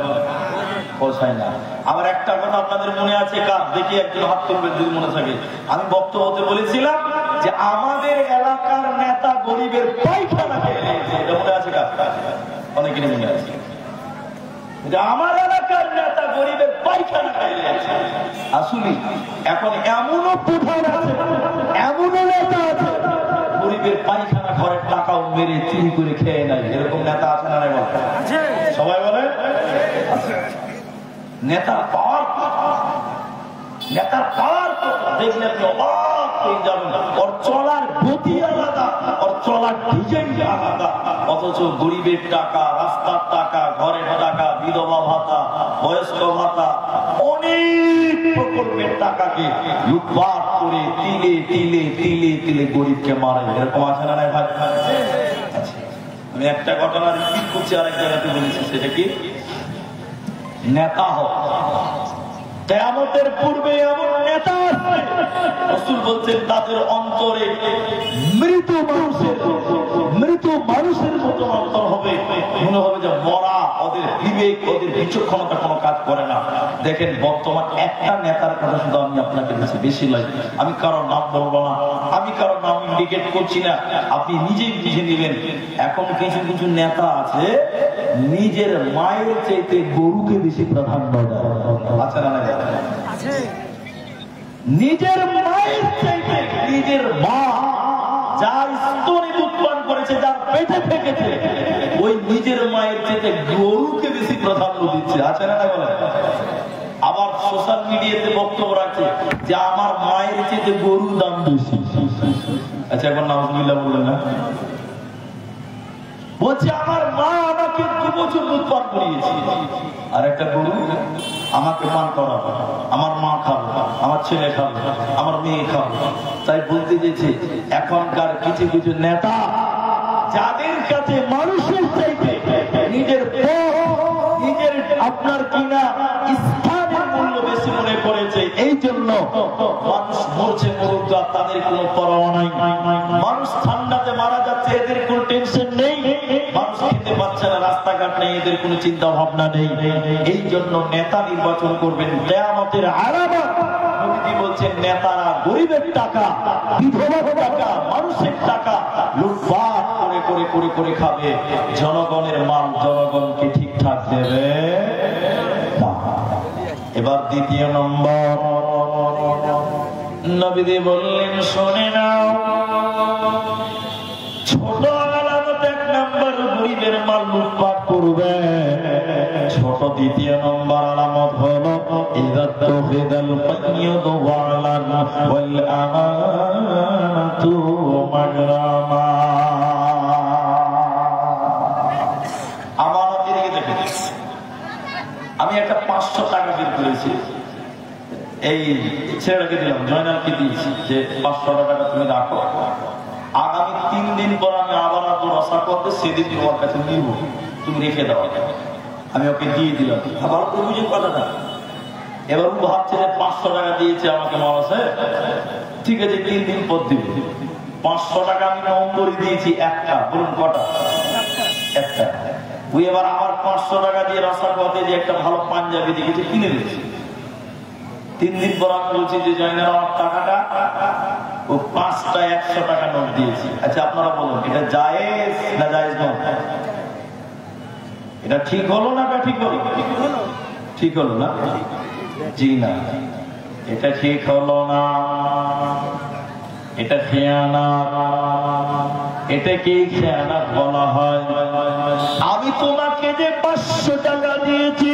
পৌঁছায় না। আবার একটা কথা আপনাদের মনে আছে, কার দেখি একজন হাত তুলবেন যদি মনে থাকে। আমি বক্তব্যতে বলেছিলাম যে আমাদের এলাকার নেতা গরিবের পায়খানা খেয়ে নিয়েছে, এটা মনে আছে কার? অনেকেরই মনে আছে। আমার এলাকার নেতা গরিবের পায়খানা খেয়ে নিয়েছে। আসলে এখন এমনও প্রধান আছে, এমনও নেতা আছে গরিবের পায়খানা ঘরের টাকাও মেরে চুরি করে খেয়ে নেয়। এরকম নেতা আছে না? সবাই বলে নেতার পাওয়ার, নেতার পাওয়ার দেখলে আপনি অবাক হয়ে যাবেন। ওর চলার গতি আলাদা, ওর চলার ডিজাইন আলাদা, অথচ গরিবের টাকা, রাস্তার টাকা, ঘরের টাকা, বিধবা ভাতা, বয়স্ক ভাতা, অনেক প্রকল্পের টাকাকে লুটপাট করে তিলে তিলে তিলে তিলে গরিবকে মারে। এরকম আছে না নাই ভাই? আমি একটা ঘটনা রিপিট করছি, আরেক জায়গাতে বলেছি, সেটা কি নেতা হোক। কিয়ামতের পূর্বে এমন নেতা আছে, রাসূল বলছেন তাদের অন্তরে মৃত মানুষের মতো অন্তর হবে, মনে হবে যে মরা, ওদের বিবেক, ওদের বিচক্ষণতা কোনো কাজ করে না। দেখেন বর্তমান একটা নেতার কথা শুধু আমি আপনাকে বেশি লাগে, আমি কারোর নাম বলবো না, আমি কারোর নাম ইন্ডিকেট করছি না, আপনি নিজেই বুঝে নেবেন। এখন কিছু কিছু নেতা আছে নিজের মায়ের চাইতে গরুকে বেশি প্রাধান্য দেয়। আচ্ছা না? নিজের মায়ের চাইতে, নিজের মা যা স্তনে উৎপন্ন করেছে, যার পেটে থেকেছে, ওই নিজের মায়ের চাইতে গরুকে বেশি প্রাধান্য দিচ্ছে। আছে না? বলে আবার সোশ্যাল মিডিয়াতে বক্তব্য রাখছে যে আমার মায়ের চাইতে গরুর দাম বেশি। আচ্ছা, এখন নাউজুবিল্লাহ বললেন না? বলছে আমার মা আমাকে 2 বছর দুধ পান করিয়েছে, আর একটা গরু আমাকে পান করাবো, আমার মা খাবো, আমার ছেলে খাবো, আমার মেয়ে খাবো। তাই বলতে চেয়েছে এখনকার কিছু কিছু নেতা যাদের কাছে মানুষের চাইতে নিজের নিজের আপনার কিনা স্থানের মূল্য বেশি মনে করেছে, এই জন্য মানুষ মরছে মরুক, তাদের কোনো পরোয়া নাই। মানুষ ঠান্ডাতে মারা যাচ্ছে, এদের কোনো টেনশন নেই। মানুষ খেতে পাচ্ছে না, রাস্তাঘাট নেই, এদের কোনো চিন্তা ভাবনা নেই। এই জন্য নেতা নির্বাচন করবেন কিয়ামতের আলামত। নবীজি বলছেন নেতারা গরিবের টাকা, বিধবার টাকা, মানুষের টাকা লুটপাট করে করে করে করে খাবে, জনগণের মাল জনগণকে ঠিকঠাক দেবে। এবার দ্বিতীয় নম্বর নবীজি বললেন, শুনে নাও, ছোট আলামত 1 নম্বর গরিবের মাল লুটপাট করবে। ছোট দ্বিতীয় নম্বর আলামত হলো ইযা তুফিদাল কাইয়ুদু ওয়ালান ওয়াল আমানাতু মাগরামা। আমানতের দিকে দেখুন, আমি একটা 500 টাকা বের করেছি, এই ছেলেটাকে দিলাম, জয়নালকে দিয়েছি যে 500 টাকা তুমি রাখো, আগামী 3 দিন পর আমি আবার রসা করতে সেদিন তোমার কাছে নিব, তুমি রেখে দাও। আমি ওকে দিয়ে দিলাম, আবার বুঝে কথাটা। এবার ও ভাবছে যে 500 টাকা দিয়েছে আমাকে মাসে, ঠিক আছে 3 দিন পর দিবে। 500 টাকা আমি নম্বর দিয়েছি একটা, বলুন কটা? একটা। ওই এবার আমার 500 টাকা দিয়ে রসা করতে যে একটা ভালো পাঞ্জাবি দেখেছে, কিনে দিয়েছি। 3 দিন পর আমি বলছি যে জয়নাল আমার টাকাটা, ও 5টা 100 টাকা নোট দিয়েছি। আচ্ছা আপনারা বলুন, এটা জায়েজ না জায়েজ নয়? এটা ঠিক হলো না ঠিক হলো? ঠিক হলো না? জি না, এটা ঠিক হলো না, এটা খেয়ানত। এটাকে খেয়ানত বলা হয়। আমি তোমাকে যে 500 টাকা দিয়েছি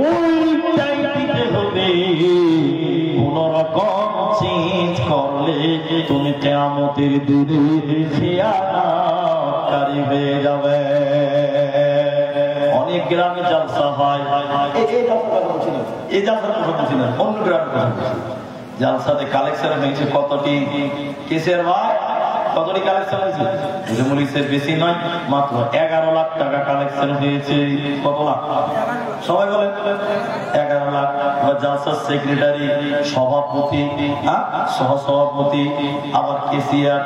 ওইটাই দিতে হবে, কোন রকম চেঞ্জ করলে তুমি কিয়ামতের দিনে খেয়ানতকারী হয়ে যাবে। অনেক গ্রামে জলসা হয়, এই জলসার কথা বলছি না, অন্য গ্রামে জলসাতে কালেকশন হয়েছে কতটি কেসের ভাই, কতটি কালেকশন হয়েছে? বেশি নয়, মাত্র 11 লাখ টাকা কালেকশন হয়েছে। কত লাখ? সবাই বলে 11 লাখ। জালসার সেক্রেটারি, সভাপতি, সহসভাপতি, আবার কেসিয়ার,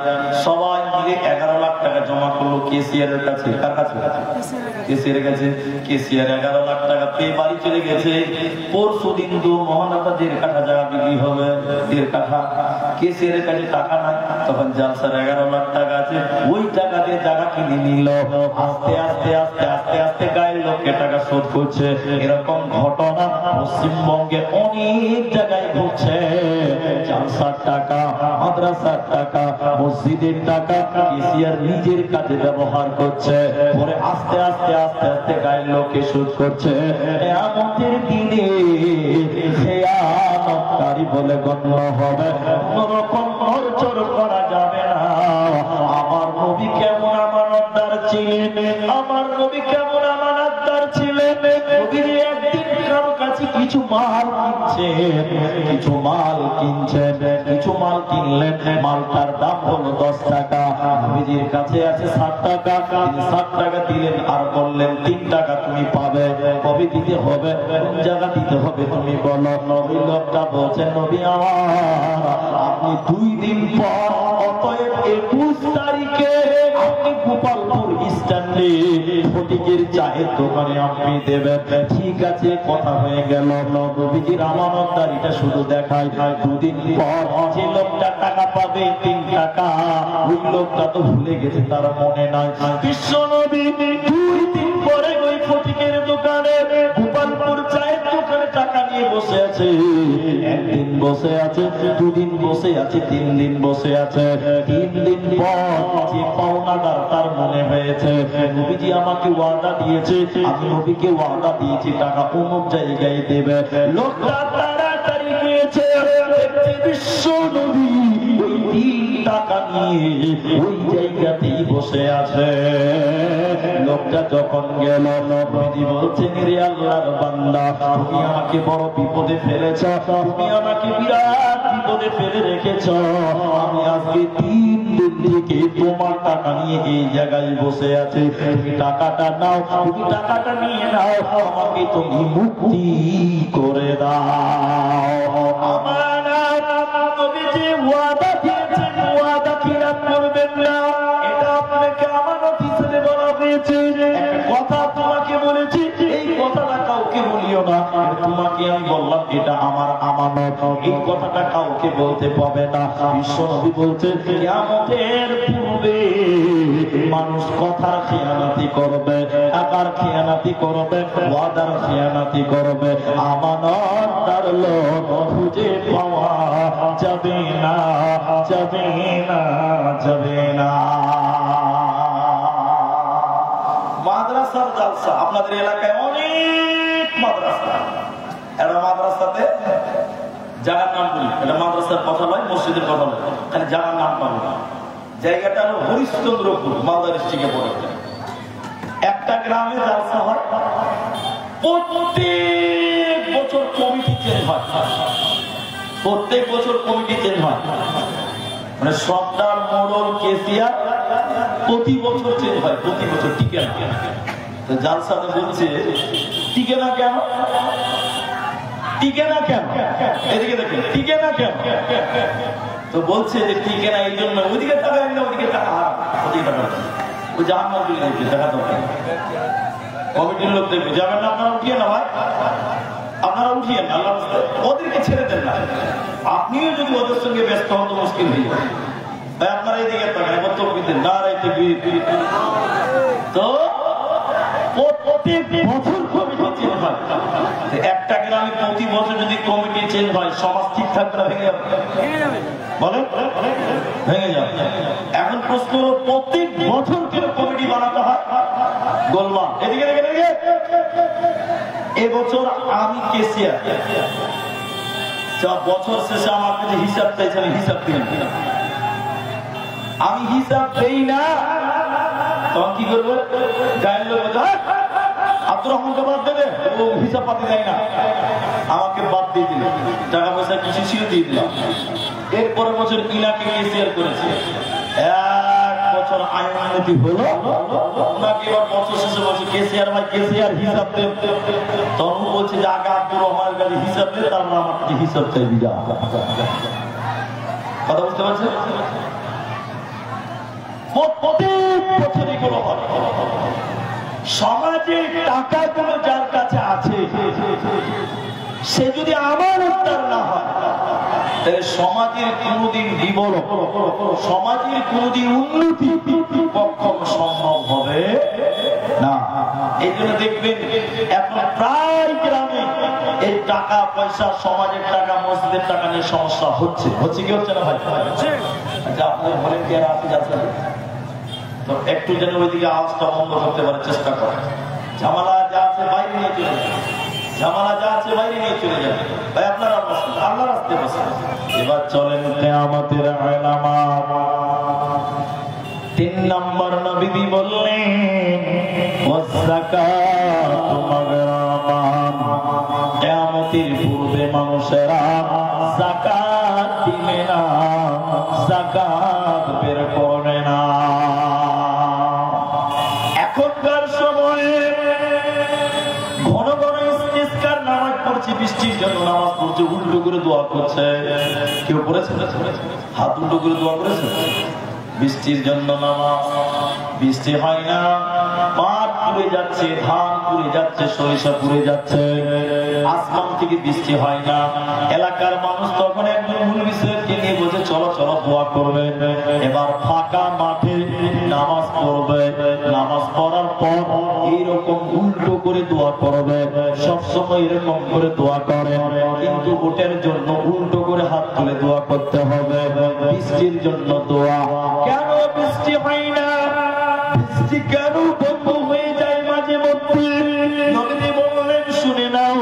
সবাই মিলে 11 লাখ টাকা জমা করলো কেসিয়ারের কাছে। কার কাছে? কেসিয়ারের কাছে। কেসিয়ার 11 লাখ টাকা পেয়ে বাড়ি চলে গেছে। পরশু দিন মহানগর 1.5 কাঠা জায়গা বিক্রি হবে, 1.5 কাঠা। কেসিয়ারের কাছে টাকা নাই, তখন জালসার 11 লাখ টাকা আছে, ওই টাকা দিয়ে জায়গা কিনে নিল। আস্তে আস্তে আস্তে আস্তে আস্তে গায়ের লোককে টাকা শোধ করছে। এরকম ঘটনা পশ্চিমবঙ্গে অনেক জায়গায় ঘটছে। জালসার টাকা, মাদ্রাসার টাকা, মসজিদের টাকা কেসিয়ার নিজের কাজে ব্যবহার করছে, পরে আস্তে আস্তে আস্তে আস্তে গায়ের লোককে শোধ করছে। কিয়ামতের দিনে খেয়ানতকারী বলে গণ্য হবে। কোন রকম নড়চড় করা যাবে না। আমার নবী কেমন আমানতদার ছিলেন, আমার নবী কেমন আমানতদার ছিলেন। নবীর একদিন কারো কাছে কিছু মাল কিনছেন, কিছু মাল কিনলেন, মালটার দাম হলো 10 টাকা। নবীজির কাছে আছে 60 টাকা, তিনি 60 টাকা দিলেন আর বললেন 3 টাকা তুমি পাবে। কবে দিতে হবে, কোন জায়গা দিতে হবে তুমি বলো। নবী লোকটা বলছেন, নবী আমার, আপনি 2 দিন পর, অতএব 21 তারিখে আপনি গোপালপুর স্ট্যান্ডে ফটিকের চায়ের দোকানে আপনি দেবেন। ঠিক আছে, কথা হয়ে গেল। নবীজির আমানতদারিটা শুধু দেখায়। 2 দিন পর যে লোকটা টাকা পাবে 3 টাকা, ওই লোকটা তো ভুলে গেছে, তার মনে নাই। বিশ্ব নবী 2 দিন পরে ওই ফটিকের দোকানে, গোপালপুর চায়ের দোকানে টাকা নিয়ে বসে আছে। 1 দিন বসে আছে, 2 দিন বসে আছে, 3 দিন বসে আছে। 3 দিন পর যে পাওনাদার, তার মনে হয়েছে নবীজি আমাকে ওয়াদা দিয়েছে, আমি নবীকে ওয়াদা দিয়েছি টাকা অমুক জায়গায় দেবে। লোকটা তাড়াতাড়ি গিয়েছে, বিশ্ব নবী ওই 3 টাকা নিয়ে ওই জায়গাতেই বসে আছে। লোকটা যখন গেল, নবীজি বলছেন, রে আল্লাহর বান্দা, তুমি আমাকে বড় বিপদে ফেলেছ, তুমি আমাকে বিরাট বিপদে ফেলে রেখেছ। আমি আজকে 3 দিন থেকে তোমার টাকা নিয়ে এই জায়গায় বসে আছে। তুমি টাকাটা নাও, তুমি টাকাটা নিয়ে নাও, আমাকে তুমি মুক্তি করে দাও। আমার নবীজি ওয়াদা দিয়েছেন, ওয়াদা খিলাফ করবেন না। এটা আপনাকে আমানত হিসেবে বলা হয়েছে। একটা কথা তোমাকে বলেছি, এই কথাটা কাউকে বলিও না। তোমাকে আমি বললাম এটা আমার আমানত, এই কথাটা কাউকে বলতে পাবে না। বিশ্ব নবী বলছেন, কিয়ামতের পূর্বে মানুষ কথার খেয়ানাতি করবে, টাকার খেয়ানাতি করবে, ওয়াদার খেয়ানাতি করবে। আমানতদার লোক খুঁজে পাওয়া যাবে না, যাবে না, যাবে না। জালসা। আপনাদের এলাকায় অনেক মাদ্রাসা, একটা মাদ্রাসাতে জায়গার নাম বলি, এটা মাদ্রাসার কথা নয়, মসজিদের কথা নয়, এখানে জায়গার নাম পাবো না। জায়গাটা হলো হরিশ্চন্দ্রপুর, মালদা ডিস্ট্রিক্টে পড়ে। একটা গ্রামে জালসা হয়, প্রত্যেক বছর কমিটি চেঞ্জ হয়, প্রত্যেক বছর কমিটি চেঞ্জ হয়, মানে সর্দার মোড়ল কেসিয়ার প্রতি বছর চেঞ্জ হয়, প্রতি বছর টিকে না। জালসাতে বলছে টিকে না কেন, টিকে না কেন, এদিকে দেখেন টিকে না কেন, তো বলছে যে টিকে না এই জন্য ওইদিকে টাকা না, ওইদিকে টাকা হারাম, ওদিকে টাকা ওই জাহান্নাম দিকে দেখবে, দেখা দরকার কমিটির লোক দেখবে, যাবেন না আপনারা উঠিয়ে না ভাই, আপনারা উঠিয়েন, আল্লাহ ওদেরকে ছেড়ে দেন না। আপনিও যদি ওদের সঙ্গে ব্যস্ত হন তো মুশকিল হয়ে যাবে। ভাই আপনারা এইদিকে তাকান, এবার তো না রাইতে তো প্রত্যেক বছর কমিটি চেঞ্জ হয়। একটা গ্রামে প্রতি বছর যদি কমিটি চেঞ্জ হয়, সমাজ ঠিক থাকবে না ভেঙে যাবে? বলে ভেঙে যাবে। এখন প্রশ্ন হলো প্রত্যেক বছর কেন কমিটি বানাতে হয়? গোলমাল। এদিকে দেখে দেখে এবছর আমি কেসিয়ার, বছর শেষে আমার কাছে হিসাব চাইছে, আমি হিসাব দিই না, আমি হিসাব দেই না, তখন কি করবো? গায়ের লোক আব্দুর রহমানকে বাদ দেবে, ও হিসাব পাতি দেয় না, আমাকে বাদ দিয়ে দিল, টাকা পয়সা কিছু ছিল দিয়ে দিলাম। এরপরের বছর ইনাকে কেসিয়ার করেছে, এক বছর আইনতি হলো, ওনাকে এবার বছর শেষে বলছে কেসিয়ার ভাই কেসিয়ার হিসাব দেন, তখন বলছে যে আগে আব্দুর রহমানের কাছে হিসাব দেন, তারপর আমার কাছে হিসাব চাই দিদা। কথা বুঝতে পারছেন? প্রত্যেক বছরই কোনো সমাজে টাকাগুলো যার কাছে আছে, সে যদি আমার উত্তর না হয়, তাহলে সমাজের কোনদিন বিবরণ, সমাজের কোনদিন উন্নতি কখনো সম্ভব হবে না। এই জন্য দেখবেন এখন প্রায় গ্রামে এই টাকা পয়সা, সমাজের টাকা, মসজিদের টাকা নিয়ে সমস্যা হচ্ছে, হচ্ছে কি হচ্ছে না ভাই? আচ্ছা, আপনাদের ভলেন্টিয়ার আছে যাচ্ছে, তো একটু যেন ওইদিকে আওয়াজটা বন্ধ করতে পারে চেষ্টা করে। ঝামেলা যা আছে বাইরে নিয়ে চলে যাবে, ঝামেলা যা আছে বাইরে নিয়ে চলে যাবে। ভাই আপনারা আল্লাহর রাস্তায় বসেন। এবার চলেন কিয়ামতের আলামত। 3 নম্বর নবী বললেন ওয়াযাকাতু মাগরামান, কিয়ামতের পূর্বে মানুষেরা যাকাত দিবে না, যাকাত বের করবে না। এখনকার সময়ে ঘন ঘন ইস্তিসকার নামাজ পড়ছে, বৃষ্টির জন্য নামাজ পড়ছে, উল্টো করে দোয়া করছে। কেউ করেছে? হাত উল্টো করে দোয়া করেছে? বৃষ্টির জন্য নামাজ, বৃষ্টি হয় না, মাঠ পুড়ে যাচ্ছে, ধান পুড়ে যাচ্ছে, সরিষা পুড়ে যাচ্ছে, আসমান থেকে বৃষ্টি হয় না। এলাকার মানুষ তখন একজন মুলবি সাহেবকে নিয়ে বলছে চলো চলো দোয়া করবে। এবার ফাঁকা মাঠে নামাজ পড়বে, নামাজ পড়ার পর এইরকম উল্টো করে দোয়া করবে। সবসময় এরকম করে দোয়া করে, কিন্তু ওটার জন্য উল্টো করে হাত তুলে দোয়া করতে হবে। বৃষ্টির জন্য দোয়া, কেন বৃষ্টি হয় না? বৃষ্টি কেন বন্ধ হয়ে যায় মাঝে মধ্যে? নবী বললেন শুনে নাও,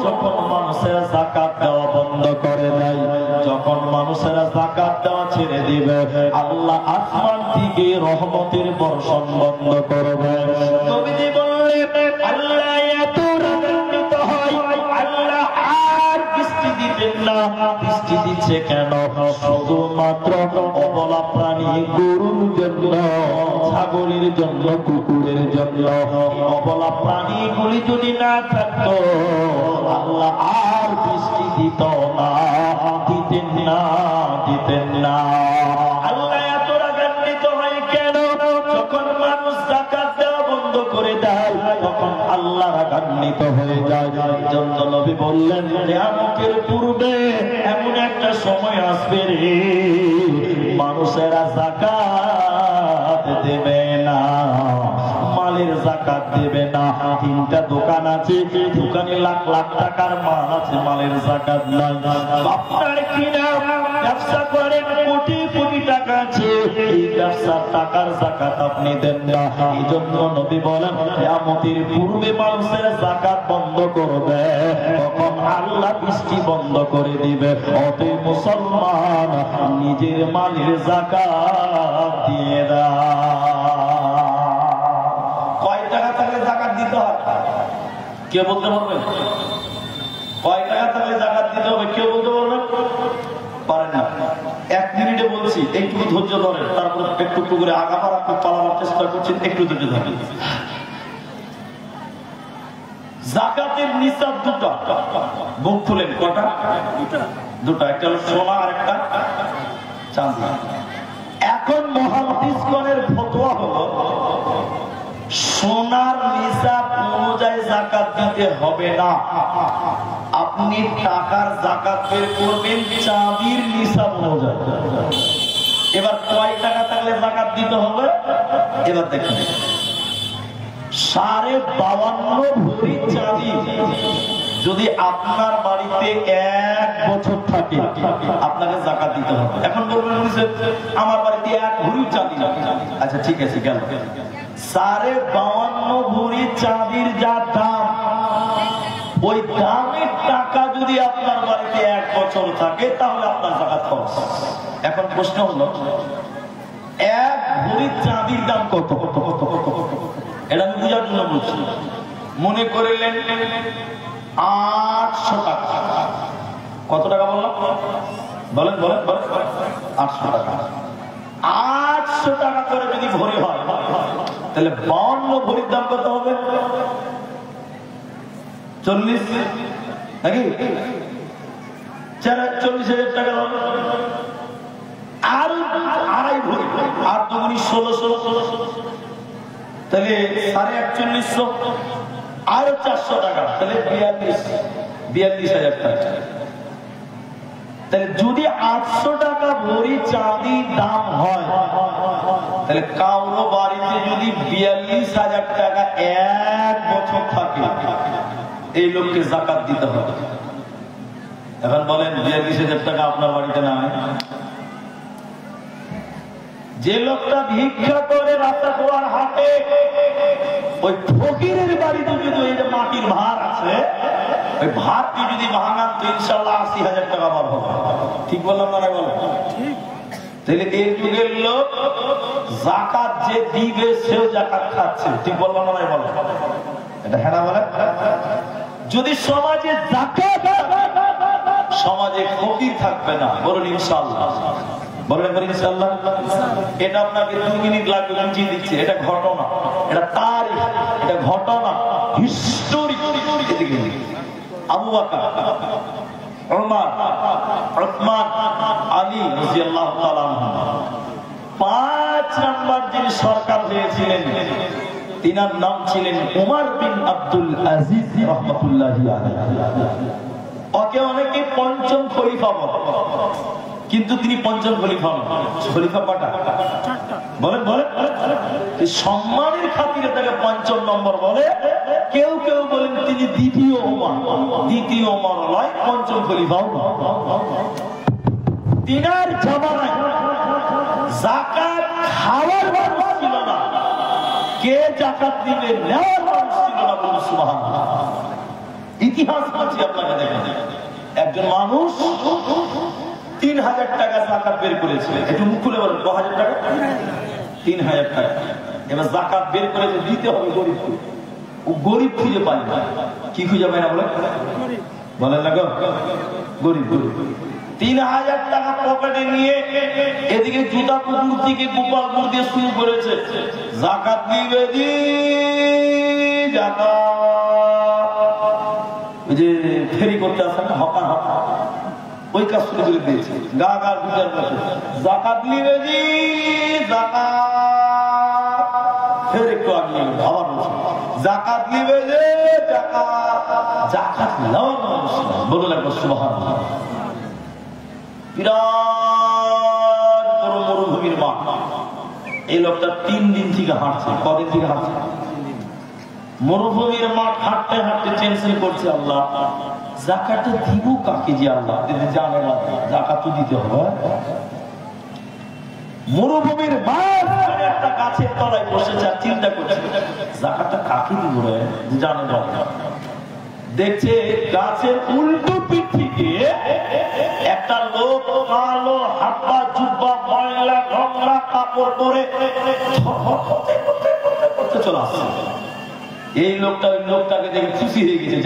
যখন মানুষেরা যাকাত দেওয়া বন্ধ করে দেয়, যখন মানুষেরা যাকাত দেওয়া ছেড়ে দিবে, আল্লাহ আসমান থেকে রহমতের বর্ষণ বন্ধ করবে। নবী বললেন আল্লাহ এত রাগান্বিত হয়, আল্লাহ আর বৃষ্টি দিবেন না। বৃষ্টি দিচ্ছে কেন? শুধুমাত্র অবলা প্রাণী, গরুর জন্য, ছাগলের জন্য, কুকুরের জন্য। অবলা প্রাণীগুলি যদি না থাকতো, আল্লাহ আর বৃষ্টি দিত না, দিতেন না, দিতেন না। আল্লাহ এত রাগান্বিত হয় কেন? যখন মানুষ যাকাত দেওয়া বন্ধ করে দেয়, তখন আল্লাহ রাগান্বিত হয়ে যায়। জন্য নবী বললেন কিয়ামতের পূর্বে এমন একটা সময় আসবে রে, মানুষেরা যাকাত দেবে না, মালের যাকাত দেবে না। 3টা দোকান আছে, দোকানে লাখ লাখ টাকার মাল আছে, মালের যাকাত নাই। আপনার কিনা ব্যবসা করে কোটি কোটি টাকা আছে, এই ব্যবসার টাকার যাকাত আপনি দেন না। এই জন্য নবী বলেন কিয়ামতের পূর্বে মানুষের যাকাত বন্ধ করবে, তখন আল্লাহ বৃষ্টি বন্ধ করে দিবে। অতএব মুসলমান নিজের মালের যাকাত দিয়ে দাও। কয় টাকা থাকলে যাকাত দিতে হয় কে বলতে পারবেন? কয় টাকা থাকলে যাকাত দিতে হবে কেউ বলতে পারবেন? পারেন না। 1 মিনিটে বলছি, একটু ধৈর্য ধরেন, তারপর একটু একটু করে আগাপাড়া পালাবার চেষ্টা করছেন, একটু ধৈর্য ধরেন। যাকাতের নিসাব দুটো, বুক খুলেন। কটা? দুটো, একটা হলো সোনা আর একটা চাঁদি। এখন মুহাদ্দিসগণের ফতোয়া হলো সোনার নিসাব অনুযায়ী যাকাত দিতে হবে না, আপনি টাকার যাকাত বের করবেন চাঁদির নিসাব অনুযায়ী। এবার কয় টাকা থাকলে যাকাত দিতে হবে? এবার দেখেন 52.5 ভরি চাঁদি যদি আপনার বাড়িতে 1 বছর থাকে আপনাকে যাকাত দিতে হবে। এখন বলবেন আমার বাড়িতে 1 ভরি চাঁদি না, আচ্ছা ঠিক আছে গেল। 52.5 ভরি চাঁদির যা দাম, ওই দামের টাকা যদি আপনার বাড়িতে 1 বছর থাকে তাহলে আপনার যাকাত খরচ। এখন প্রশ্ন হলো 1 ভরি চাঁদির দাম কত? এটা আমি বুঝার জন্য বলছি। মনে করিলেন 800 টাকা। কত টাকা বললাম? বলেন বলেন বলেন। 800 টাকা। 800 টাকা করে যদি ভরি হয় তাহলে 52 ভরির দাম কত হবে? 40 নাকি? 40,000 টাকা হবে। আর 2.5 ভরি, আর 2 গুণি 1600, তাহলে 41,500, আরো 400 টাকা, তাহলে 42,000 টাকা। তাহলে যদি 800 টাকা ভরি চাঁদি দাম হয় তাহলে কারো বাড়িতে যদি 42,000 টাকা 1 বছর থাকে এই লোককে যাকাত দিতে হবে। এখন বলেন 42,000 টাকা আপনার বাড়িতে না, যে লোকটা ভিক্ষা করে রাস্তা খোয়ার হাটে, ওই ফকিরের বাড়িতে যদি ওই যে মাটির ভার আছে, ওই ভারটি যদি ভাঙান তো ইনশাল্লাহ 80,000 টাকা বার হবে। ঠিক বললাম না? বলো ঠিক। তাহলে এই যুগের লোক যাকাত যে দিবে সেও যাকাত খাচ্ছে। ঠিক বললাম না? বলো এটা হ্যাঁ বলে। যদি সমাজে যাকাত, সমাজে ফকির থাকবে না। বলুন ইনশাআল্লাহ। বলেন ইনশাআল্লাহ। এটা আপনাকে 2 মিনিট লাগবে বুঝিয়ে দিচ্ছি। এটা ঘটনা, এটা তারিখ, এটা ঘটনা, হিস্টোরি। আবু বকর, ওমর, উসমান, আলী রাদিয়াল্লাহু তাআলা আনহু 5 নাম্বার যিনি সরকার হয়েছিলেন তিনার নাম ছিলেন উমর বিন আব্দুল আজিজ রাহমাতুল্লাহি আলাইহি। ওকে অনেকে পঞ্চম খলিফা বলে, কিন্তু তিনি পঞ্চম খলিফা নন। খলিফা কয়টা? বলেন বলেন। সম্মানের খাতিরে তাকে পঞ্চম নম্বর বলে। কেউ কেউ বলেন তিনি দ্বিতীয় ওমর। দ্বিতীয় ওমর নয়, পঞ্চম খলিফাও নয়। তিনার জামানায় যাকাত খাওয়ার মানুষ ছিল না, কে যাকাত দিবে নেওয়ার মানুষ ছিল না। বলুন সুবহানাল্লাহ। ইতিহাস বলছি আপনাকে। দেখেন একজন মানুষ 3,000 টাকা যাকাত বের করেছে। একটু মুখ খুলে বলেন 2,000 টাকা, 3,000 টাকা। এবার যাকাত বের করেছে, দিতে হবে গরিব। ও গরিব খুঁজে পায় না। কি খুঁজে পায় না বলে? বলেন না গো, গরিব গরিব। 3,000 টাকা পকেটে নিয়ে এদিকে জুতা পুকুর থেকে গোপালপুর দিয়ে শুরু করেছে যাকাত দিবে দি যাকাত। ওই যে ফেরি করতে আসে না, হকার হকার, ওই কাজ শুরু করে দিয়েছে। গা গা দুটার কাছে যাকাত নিবে জি যাকাত। ফের একটু আগে আবার যাকাত নিবে যে যাকাত। যাকাত নেওয়ার মানুষ বলে লাগবে সুবহানাল্লাহ। বিরাট বড় মরুভূমির মাঠ। এই লোকটা 3 দিন থেকে হাঁটছে। কদিন থেকে হাঁটছে? মরুভূমির মাঠ হাঁটতে হাঁটতে টেনশন করছে, আল্লাহ যাকাতটা দিব কাকে? যে আল্লাহ দিতে জানে না, যাকাত তো দিতে হবে। মরুভূমির মাঝখানে একটা গাছের তলায় বসেছে আর চিন্তা করছে জাকাতটা কাকে দিব রে, জানে না। দেখছে গাছের উল্টো পিঠ থেকে একটা লোক কালো হাব্বা জুব্বা ময়লা নোংরা কাপড় পরে চলে আসছে। এই লোকটা ওই লোকটাকে দেখে খুশি হয়ে গেছে,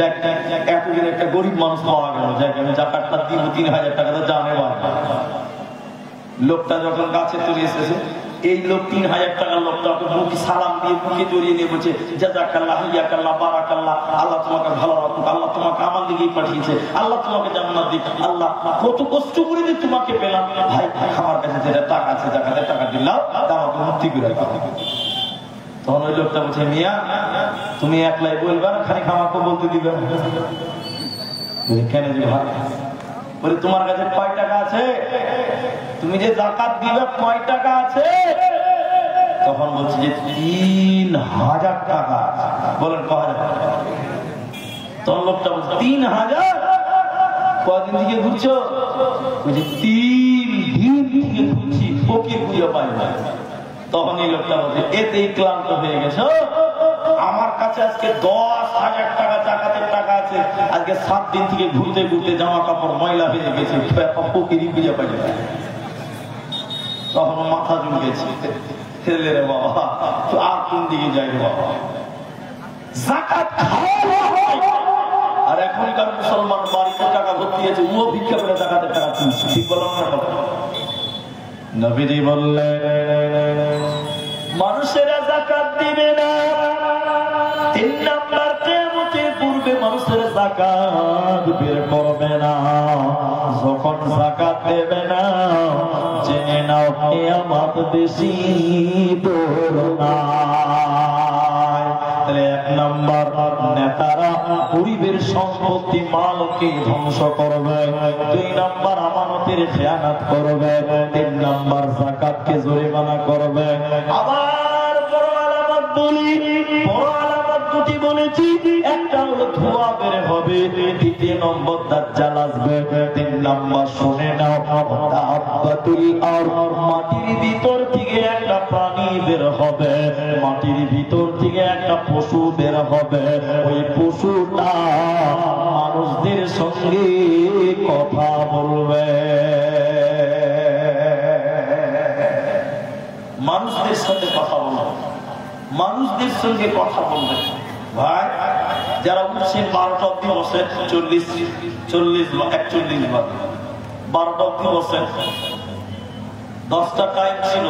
এতদিন একটা গরিব মানুষ পাওয়া গেল, যাকে আমি জাকাতটা দিব 3000 টাকা তো জানে। লোকটা যখন গাছে চলে এসেছে, এই লোক 3000 টাকার লোকটাকে মুখে সালাম দিয়ে মুখে জড়িয়ে নিয়ে বলছে জাযাকাল্লাহ ইয়াকাল্লাহ বারাকাল্লাহ, আল্লাহ তোমাকে ভালো রাখুক, আল্লাহ তোমাকে আমার দিকেই পাঠিয়েছে, আল্লাহ তোমাকে জান্নাত দিক, আল্লাহ কত কষ্ট করে যে তোমাকে পেলাম। ভাই আমার কাছে যেটা টাকা আছে জাকাতের টাকা দিলাম, আমাকে মুক্তি করে দাও। তখন ওই লোকটা বলছে মিয়া তুমি একলাই বলবা না, খালি আমাকে বলতে দিবে কেন? যে ভাই বলে তোমার কাছে কয় টাকা আছে, তুমি যে জাকাত দিবে কয় টাকা আছে? তখন বলছে যে 3000 টাকা। বলেন কয় হাজার? তখন লোকটা বলছে 3000? কয়দিন থেকে ঘুরছো? বলছে 3 দিন থেকে ঘুরছি, ওকে খুঁজে পাই না। তখন এই লোকটা বলছে এতেই ক্লান্ত হয়ে গেছো, আমার কাছে আজকে 10,000 টাকা জাকাতের টাকা আছে, আজকে 7 দিন থেকে ঘুরতে ঘুরতে জামা কাপড় ময়লা হয়ে গেছে, ফকিরই খুঁজে পাই না। তখন মাথা ঝুঁকেছে, ছেলে রে বাবা আর কোন দিকে যাই রে বাবা, জাকাত খাওয়া হয়। আর এখনকার মুসলমান বাড়িতে টাকা ভর্তি আছে, ও ভিক্ষা করে জাকাতের টাকা তুলছে। ঠিক বললাম না? নবীজি বললেন মানুষেরা জাকাত দিবে না, 3 নাম্বার কিয়ামতের পূর্বে মানুষের জাকাত বের করবে না। যখন জাকাত দেবে না জেনে নাও কিয়ামত বেশি দূর নাই। তাহলে 1 নাম্বার নেতারা গরিবের সম্পত্তি মালকে ধ্বংস করবে, 2 নাম্বার আমানতের খেয়ানত করবে, 3 নাম্বার যাকাতকে জরিমানা করবে। আবার বড় আলামত বলি, বড় আলামত দুটি বলেছি, একটা হলো ধোঁয়া বের হবে, 2 নম্বর দাজ্জাল আসবে, 3 নাম্বার শুনে নাও দাব্বাতুল আরদ, মাটির ভিতর থেকে একটা প্রাণী বের হবে, মাটির ভিতর থেকে একটা পশু বের হবে। ওই পশুটা মানুষদের সঙ্গে কথা বলবে, মানুষদের সাথে কথা বলবে, মানুষদের সঙ্গে কথা বলবে। ভাই যারা উঠছেন 12টা অব্দি বসেন, 41 বার 12টা অব্দি বসেন। 10টা টাইম ছিল,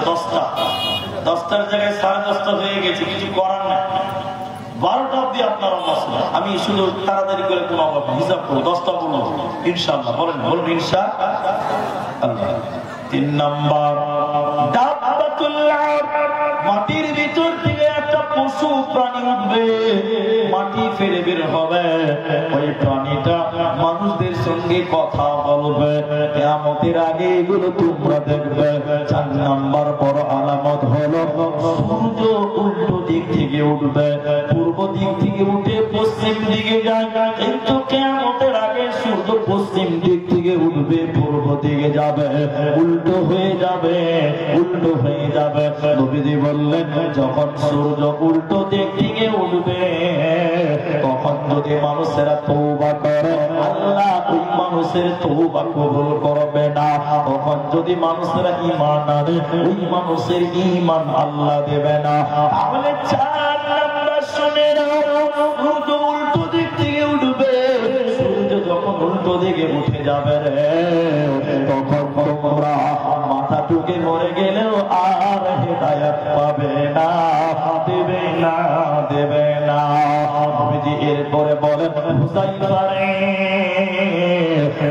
10টার জায়গায় 10:30 হয়ে গেছে, কিছু করার নাই। 12টা অব্দি আপনারা বসেন। আমি শুধু তাড়াতাড়ি করে কোনো হিসাব করবো, 10টা বলবো ইনশাআল্লাহ। বলুন ইনশাআল্লাহ। 3 নাম্বার দাব্বাতুল আরদ, মাটির ভিতর থেকে একটা পশু প্রাণী উঠবে, মাটি ফেলে বের হবে, ওই প্রাণীটা মানুষদের সঙ্গে কথা বলবে। কিয়ামতের আগে এগুলো তোমরা দেখবে। 4 নাম্বার বড় আলামত হলো সূর্য উল্টো দিক থেকে উঠবে, পূর্ব দিক থেকে উঠে পশ্চিম দিকে যায়, কিন্তু কিয়ামতের আগে সূর্য পশ্চিম দিক থেকে উঠবে, পূর্ব দিকে যাবে, উল্টো হয়ে যাবে, উল্টো হয়ে যাবে। নবীজি বললেন যখন সূর্য উল্টো দিক থেকে উঠবে তখন যদি মানুষেরা তওবা করে আল্লাহ ওই মানুষের তওবা কবুল করবে না। তখন যদি মানুষেরা ঈমান আনে ওই মানুষের ঈমান আল্লাহ দেবে না। তাহলে 4 নাম্বার শুনে নাও, সূর্য উল্টো দিক থেকে উঠবে, সূর্য যখন উল্টো দিকে উঠে যাবে রে তখন তোমরা মাথা টুকে মরে গেলেও আর হেদায়েত পাবে না, দেবে না, দেবে না। নবীজি এরপরে বলেন হুযায়ফা রে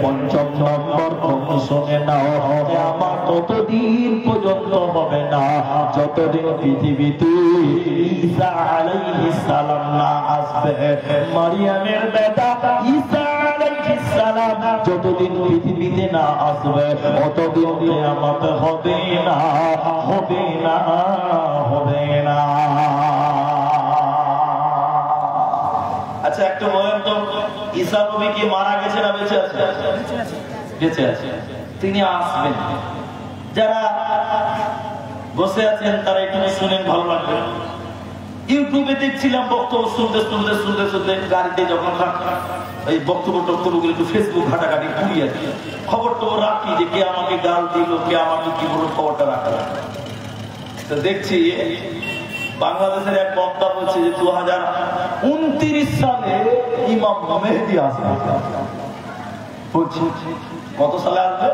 ৫ম নম্বর তুমি শুনে নাও, কিয়ামত ততদিন পর্যন্ত হবে না যতদিন পৃথিবীতে ঈসা আলাইহিস সালাম না আসবে। মারিয়ামের বেটা ঈসা আলাইহিস সালাম যতদিন পৃথিবীতে না আসবে ততদিন কিয়ামত হবে না, হবে না, হবে না। আচ্ছা একটু বলেন তো, ঈসা নবী কি মারা গেছে না বেঁচে আছে? বেঁচে আছে। তিনি আসবেন। যারা বসে আছেন তারা একটু শুনেন, ভালো লাগবে। ইউটিউবে দেখছিলাম বক্তব্য শুনতে শুনতে শুনতে শুনতে গাড়িতে যখন এই বক্তব্যগুলো একটু ফেসবুক ঘাটাঘাটি ঘুরি আর কি, খবর তো রাখি যে কে আমাকে গাল দিল, কে আমাকে কি বললো, খবরটা রাখা। তো দেখছি বাংলাদেশের এক বক্তা বলছে যে 2029 সালে ইমাম মেহেদী আসবে। কত সালে আসবে?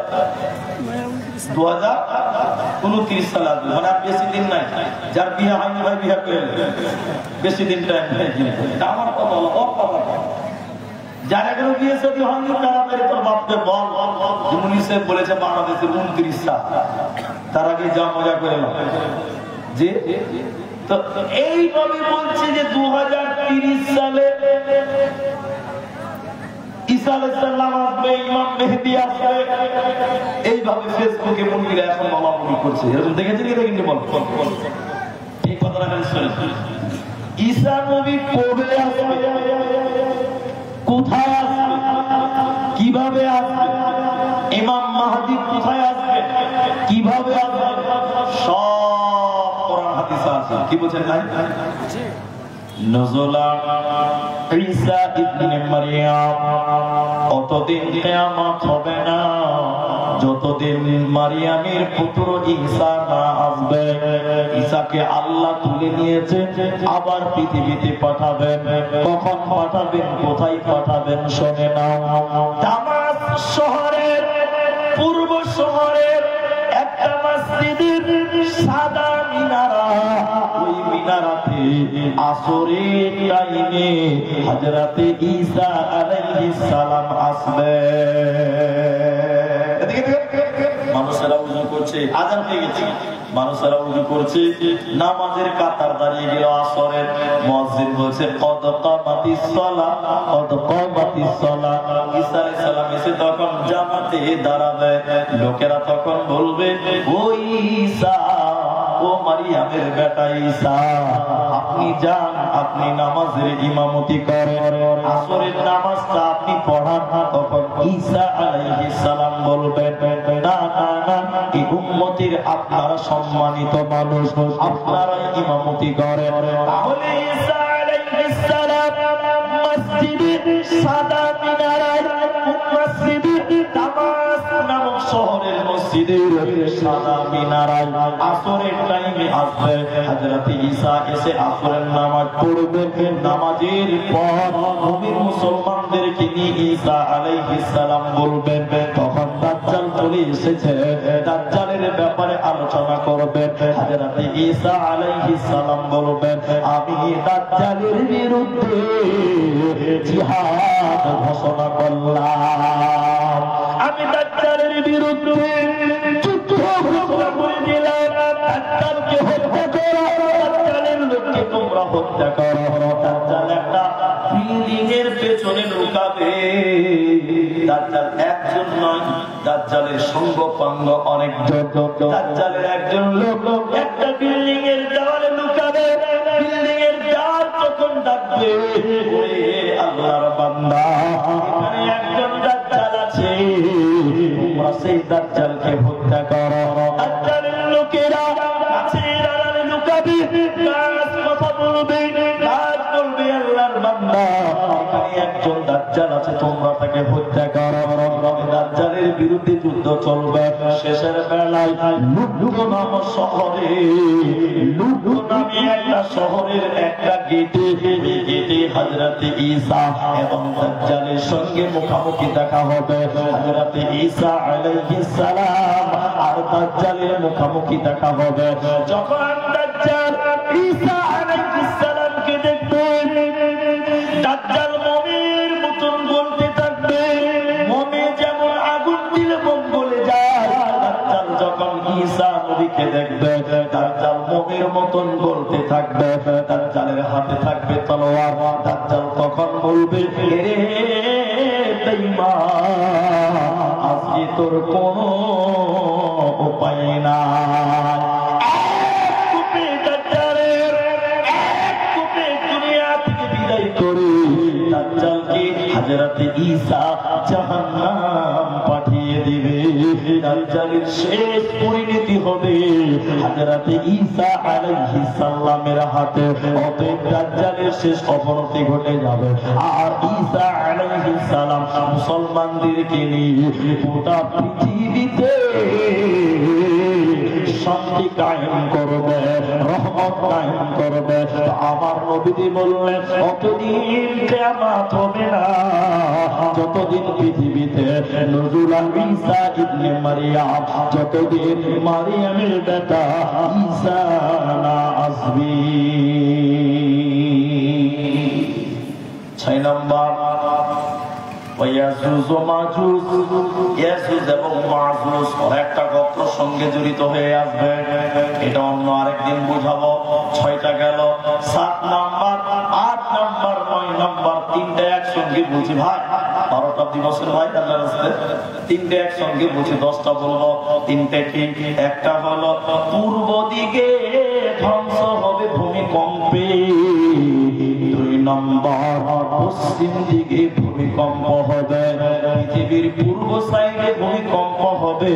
2029 সালে আসবে, মানে আর বেশি দিন নাই। যার বিয়ে হয়নি ভাই বিয়ে করে বেশি দিন টাইম নেই। আমার কথা হলো যারা কেন বিয়ে সাথে হয়নি তাড়াতাড়ি তোর বাপকে বল যে মুনিসেফ বলেছে বাংলাদেশের 29 সাল, তার আগে যা মজা করে না যে। তো এইভাবে বলছে যে 2030 সালে ঈসা আলাইহিস সালাম আসবে, ইমাম মেহেদী আসবে, এইভাবে ফেসবুকে মুনিরা এখন বলাবলি করছে। এরকম দেখেছেন কি দেখেননি? বল এই কথাটা খালি শুনে। ঈসা নবী কবে আসবে, কোথায় আসবে, কিভাবে আসবে, ইমাম মাহদী কোথায় আসবে, কিভাবে আসবে, সব কোরআন হাদিসে আছে। কি বলছেন ভাই? নজলা ঈসা ইবনে মারইয়াম, অতদিন কিয়ামত হবে না যতদিন মারিয়ামের পুত্র ঈসা না আসবে। ঈসাকে আল্লাহ তুলে নিয়েছে, আবার পৃথিবীতে পাঠাবেন। কখন পাঠাবেন, কোথায় পাঠাবেন শুনে নাও। দামাস শহরের পূর্ব শহরের একটা মসজিদের সাদা মিনারা, ওই মিনারাতে আসরের টাইমে হযরতে ঈসা আলাইহিস সালাম আসবে। মানুষেরা উযু করছে, আযান হয়ে গেছে, মানুষেরা উযু করছে, নামাজের কাতার দাঁড়িয়ে গেল আসরের। মুয়াজ্জিন বলছে কদ কামাতিস সালাত, কদ কামাতিস সালাত। ঈসা আলাইহিস সালাম এসে তখন জামাতে দাঁড়াবে। লোকেরা তখন বলবে, ও ঈসা, ও মারিয়ামের বেটা ঈসা, আপনি যান, আপনি নামাজের ইমামতি করেন, আসরের নামাজটা আপনি পড়ান। তখন ঈসা আলাইহিস সালাম বলবেন, না না না, এই উম্মতের আপনারা সম্মানিত মানুষ, আপনারা ইমামতি করেন। তাহলে ঈসা আলাইহিস সালাম মসজিদে সাদা মিনারায়, মসজিদে দামাস নামক শহরের মসজিদের সাদা মিনারায় আসরের টাইমে আসবে। হযরত ঈসা এসে আসরের নামাজ পড়বে। নামাজের পর মুমিন মুসলমানদেরকে নিয়ে ঈসা আলাইহিস সালাম বলবেন, তখন দাজ্জাল চলে এসেছে, দাজ্জালের ব্যাপারে আলোচনা করবেন। হযরত ঈসা আলাইহিস সালাম বলবেন, আমি দাজ্জালের বিরুদ্ধে জিহাদ ঘোষণা করলাম, আমি দাজ্জালের বিরুদ্ধে যুদ্ধ ঘোষণা করে দিলাম। দাজ্জালকে হত্যা করো, দাজ্জালের লোককে তোমরা হত্যা করো। দাজ্জাল একটা বিল্ডিং এর পেছনে লুকাবে। দাজ্জাল একজন নয়, দাজ্জালের সঙ্গ পাঙ্গ অনেকজন। দাজ্জালের একজন লোক একটা বিল্ডিং এর দেওয়ালে লুকাবে। বিল্ডিং এর দেওয়াল যখন ডাকবে, ওরে আল্লাহর বান্দা, এখানে একজন দাজ্জাল আছে, তোমরা সেই দাজ্জালকে হত্যা করো। দাজ্জালের লোকেরা গাছের আড়ালে লুকাবে, গাছ কথা বলবে, গাছ বলবে, আল্লাহর বান্দা, এখানে একজন দাজ্জাল আছে, তোমরা তাকে হত্যা করো। দাজ্জালের বিরুদ্ধে যুদ্ধ চলবে। শেষের বেলায় লুড্ডু নামক শহরে, লুড্ডু নামে একটা শহরের একটা গেটে, গেটে হযরতে ঈসা এবং দাজ্জালের সঙ্গে মুখোমুখি দেখা হবে। হযরতে ঈসা আলাইহিস সালাম আর দাজ্জালের মুখোমুখি দেখা হবে। যখন দাজ্জাল ঈসা আলাইহিস সালামকে দেখবে, দাজ্জাল মমের মতন বলতে থাকবে, মমে যেমন আগুন দিলে বোম গলে যায়। দাজ্জাল যখন ঈসা নবীকে দেখবে, দাজ্জাল মমের মতন বলতে থাকবে। দাজ্জালের হাতে থাকবে তলোয়ার। দাজ্জাল তখন বলবে, রে বেঈমান, আজকে তোর কোনো উপায় নাই। দাজ্জালকে হযরত ঈসা জাহান্নাম পাঠিয়ে দিবে। দাজ্জালের শেষ পরিণতি হবে হযরত ঈসা আলাইহিস সালামের হাতে। অতএব দাজ্জালের শেষ অবনতি ঘটে যাবে। আর ঈসা আলাইহিস সালাম মুসলমানদেরকে নিয়ে গোটা পৃথিবীতে শান্তি কায়েম করবে, রহমত কায়েম করবে। আমার নবীজি বললেন অতদিন কিয়ামত হবে না যতদিন পৃথিবীতে নজরুল ঈসা ইবনে মারিয়াম, যতদিন মারিয়ামের বেটা ঈসা না আসবে। 6 নম্বর ইয়াজুজ ও মাজুজ। ইয়াজুজ এবং মাজুজ একটা গোত্রের সঙ্গে জড়িত হয়ে আসবে। এটা অন্য আরেকদিন বুঝাবো। 6টা গেল। 7 নম্বর, 8 নম্বর, 9 নম্বর, 3টে একসঙ্গে বুঝি ভাই। 12টা দিবসের ভাই আল্লাহর রাস্তায় 3টে একসঙ্গে বুঝি, 10টা বলবো। 3টে কি? একটা হলো পূর্ব দিকে ধ্বংস হবে ভূমিকম্পে। 2 নম্বর পশ্চিম দিকে ভূমিকম্প হবে। পৃথিবীর পূর্ব সাইডে ভূমিকম্প হবে,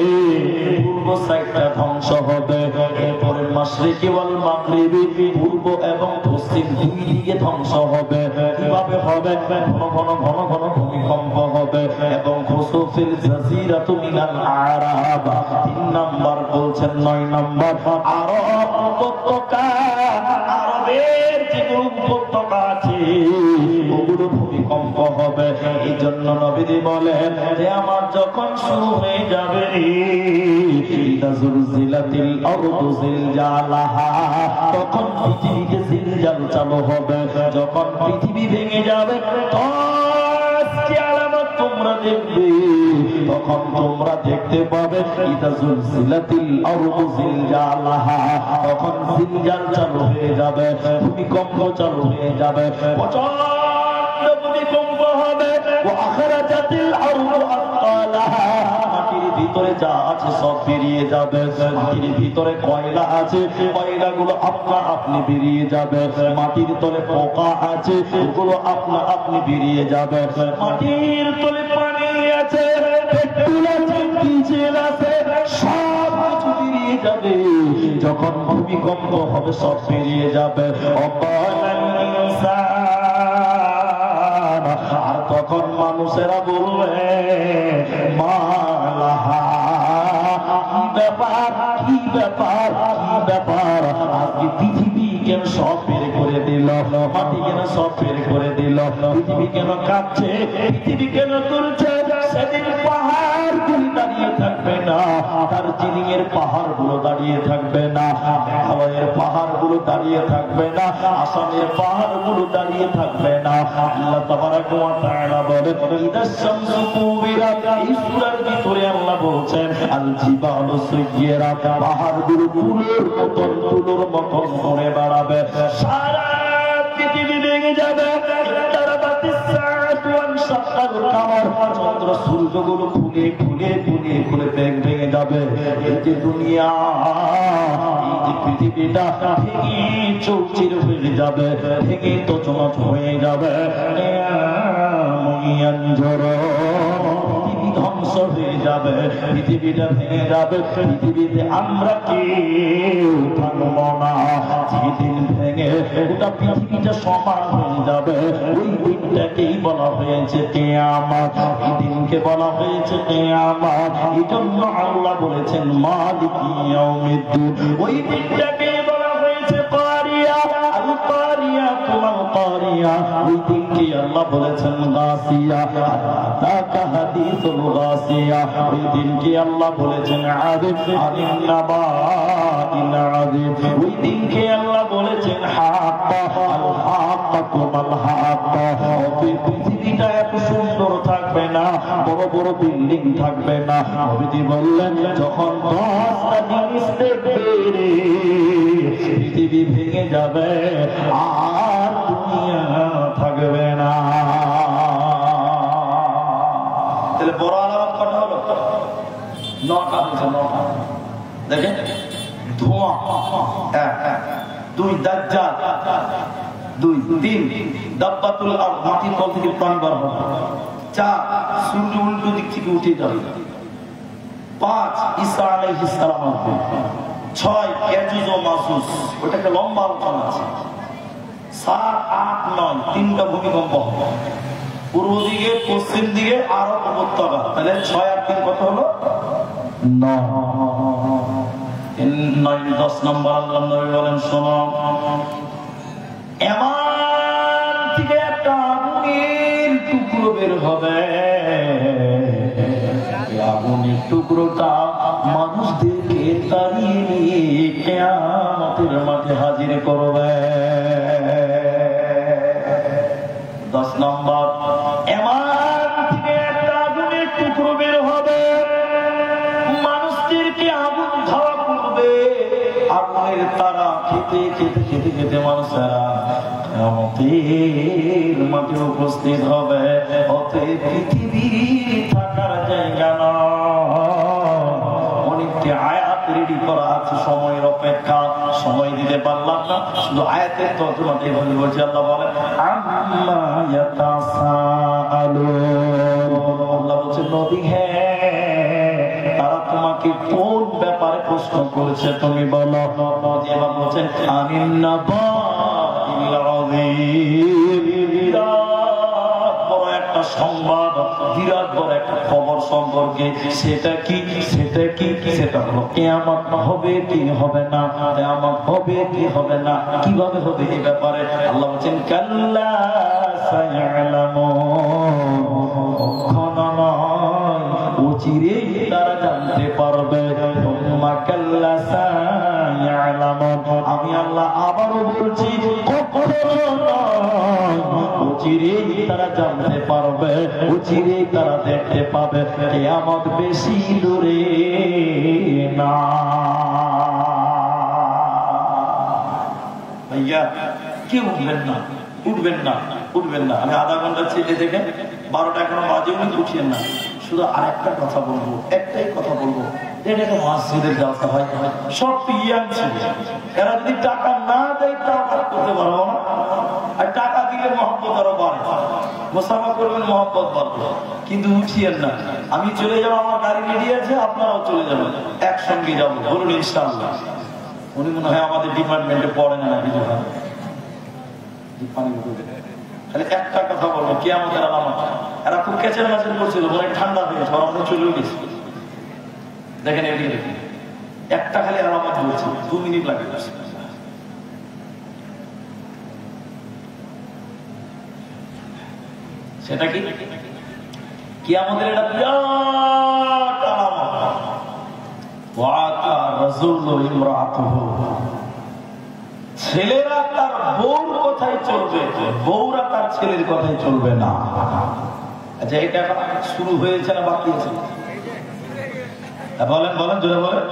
পূর্ব সাইডটা ধ্বংস হবে। এরপরে মাশরিকি ওয়াল মাগরিবি, পূর্ব এবং পশ্চিম দুই দিকে ধ্বংস হবে। কিভাবে হবে? ঘন ঘন ঘন ঘন ভূমিকম্প হবে এবং খুসুফিল জাজিরাতু মিনাল আরাব। 3 নম্বর বলছেন। 9 নম্বর আরব উপত্যকা, আরবের যেগুলো উপত্যকা আছে ওগুলো ভূমিকম্প হবে। এই জন্য নবীজি বলেন যে আমার যখন শুরু হয়ে যাবে ইদা জুলজিলাতিল আরদু জিলজালাহা, তখন পৃথিবীতে জিলজাল চালু হবে। যখন পৃথিবী ভেঙে যাবে কি আলামত তোমরা দেখবে, তখন তোমরা দেখতে পাবে ইদা জুলজিলাতিল আরদু জিলজালাহা, তখন জিলজাল চালু হয়ে যাবে, ভূমিকম্প চালু হয়ে যাবে, প্রচন্ড ভূমিকম্প হবে। ওয়া আখরাজাতিল আরদু আসকালাহা, মাটির ভিতরে যা আছে সব বেরিয়ে যাবে। মাটির ভিতরে কয়লা আছে, কয়লাগুলো আপনা আপনি বেরিয়ে যাবে। মাটির তলে পোকা আছে, ওগুলো আপনা আপনি বেরিয়ে যাবে। মাটির তলে পানি আছে, পেট্রোল আছে, ডিজেল আছে, সব কিছু বেরিয়ে যাবে। যখন ভূমিকম্প হবে সব বেরিয়ে যাবে। আর তখন মানুষেরা বলবে মালাহা, কি ব্যাপার, কি ব্যাপার, কি ব্যাপার, আজকে পৃথিবী কেন সব বের করে দিল, মাটি কেন সব বের করে দিল, পৃথিবী কেন কাঁপছে, পৃথিবী কেন তুলছে। সেদিন পাহাড় গুলি দাঁড়িয়ে থাকবে না, দার্জিলিং এর পাহাড় গুলো দাঁড়িয়ে থাকবে না, মেঘালয়ের পাহাড় গুলো দাঁড়িয়ে থাকবে না, আসামের পাহাড় গুলো দাঁড়িয়ে থাকবে না। আল্লাহ তাবারাক ওয়া তাআলা বলেন ইদাশ শামসু কুবিরাত, এই সূরার ভিতরে আল্লাহ বলছেন আল জিবালু সুয়িরাত, পাহাড় গুলো তুলোর মতন, তুলোর মতন করে বেড়াবে। সারা পৃথিবী ভেঙে যাবে। চন্দ্র সূর্যগুলো খুলে খুলে খুলে খুলে ভেঙে যাবে। এই যে দুনিয়া, এই যে পৃথিবীটা ভেঙে চৌচির হয়ে যাবে, ভেঙে তছনছ হয়ে যাবে। পৃথিবী ধ্বংস হয়ে যাবে, পৃথিবীটা ভেঙে যাবে। পৃথিবীতে আমরা কেউ থাকবো না। যেদিন ভেঙে গোটা পৃথিবীটা সমান হয়ে যাবে, ওই দিনটাকেই বলা হয়েছে কিয়ামত। এই দিনকে বলা হয়েছে কিয়ামত। এই জন্য আল্লাহ বলেছেন মালিকি ইয়াউমিদ্দিন। ওই দিনটাকে বলা হয়েছে কারিয়া, আল কারিয়া, তুমাল কারিয়া। ওই দিনকে আল্লাহ বলেছেন গাসিয়া, আতাকা হাদিসুল গাসিয়া। ওই দিনকে আল্লাহ বলেছেন আযিব আনিন নাবাইল আযিব। ওই দিনকে আল্লাহ বলেছেন হাক্কা, আল হাক্কা তুমাল হাক্কা। পৃথিবীটা এত সুন্দর থাকবে না, বড় বড় বিল্ডিং থাকবে না। নবীজি বললেন যখন 10টা জিনিস দেখবে পৃথিবী ভেঙে যাবে, আর দুনিয়া থাকবে না। তাহলে বড় আলামত কটা হলো? 9টা হয়েছে। 9টা দেখেন। ধোঁয়া 1, 2 দাজ্জাল, 2, 3 দাব্বাতুল আরদ, মাটির তল থেকে প্রাণ বার হবে। 4 সূর্য উল্টো দিক থেকে উঠে যাবে। 5 ঈসা আলাইহিস সালাম আসবে, 6 ইয়াজুজ ও মাজুজ, ওটা একটা লম্বা আলোচনা আছে। 7, 8, 9 তিনটা ভূমিকম্প হবে, পূর্ব দিকে, পশ্চিম দিকে, আরব উপত্যকা। তাহলে 6 আর 3 কত হলো? 9। 10 নম্বর আল্লাহ নবী বলেন, শোনো, এমন থেকে একটা আগুনের টুকরো বের হবে, আগুনের টুকরোটা মানুষদেরকে তাড়িয়ে নিয়ে কিয়ামতের মাঠে হাজির করবে। 10 নম্বর, এমন থেকে একটা আগুনের টুকরো বের হবে, মানুষদেরকে আগুন ধাওয়া করবে, আগুনের তারা খেতে খেতে খেতে খেতে মানুষেরা কিয়ামতের মাঠে উপস্থিত হবে। অতএব পৃথিবী থাকার জায়গা না। অনেকটি আয়াত রেডি করা আছে, সময়ের অপেক্ষা, সময় দিতে পারলাম না, শুধু আয়াতের তর্জমাতে এভাবে বলছে। আল্লাহ বলেন, আম্মা ইয়াতাসাআলুন, আল্লাহ বলছেন, নবী হ্যাঁ, তারা তোমাকে কোন ব্যাপারে প্রশ্ন করেছে তুমি বলো। এবার বলছেন, আনিন নাবাইল আযীম, বিরাট বড় একটা সংবাদ, বিরাট বড় একটা খবর সম্পর্কে। সেটা কি? সেটা কি? সেটা হলো কিয়ামত হবে কি হবে না, কিয়ামত হবে কি হবে না, কিভাবে হবে এই ব্যাপারে আল্লাহ বলেন, কাল্লা সায়ালামুন, চিরেই তারা জানতে পারবে। আমি আল্লাহ আবারও বলছি, চিরেই তারা জানতে পারবে, চিরেই তারা দেখতে পাবে, কিয়ামত বেশি দূরে না। ভাইয়া কেউ উঠবেন না, উঠবেন না, উঠবেন না। আমি আধা ঘন্টা ছেড়ে থেকে 12টা এখনো বাজে, উনি উঠিয়েন না। শুধু আরেকটা কথা বলবো, একটাই কথা বলবো, এটাকে মসজিদের জালসা হয়, সব ইয়াং ছিল, এরা যদি টাকা না দেয় তাও কাজ করতে পারবো না, আর টাকা দিলে মহব্বত আরো বাড়ে, মোসাফা করবেন, মহব্বত বাড়বে। কিন্তু উঠিয়েন না। আমি চলে যাবো, আমার গাড়ি রেডি আছে, আপনারাও চলে যাবেন, একসঙ্গে যাবো, বলুন ইনশাআল্লাহ। উনি মনে হয় আমাদের ডিপার্টমেন্টে পড়েন না, কিছু হয় খালি একটা কথা বলবো, কিয়ামতের আলামত। এরা খুব কেচের মাছের করছিল, মনে ঠান্ডা হয়ে গেছে, আমরা চলে গেছি। দেখেন এদিকে দেখেন, একটা খালি আলামত বলছি, 2 মিনিট লাগে। সেটা কি? কিয়ামতের এটা বিরাট আলামত। ওয়াকা রাজুলু ইমরাতুহু, ছেলেরা তার বউর কথাই চলবে, বউরা তার ছেলের কথাই চলবে না। আচ্ছা, এটা শুরু হয়েছে না বাকি আছে? বলেন বলেন, জোরে বলেন।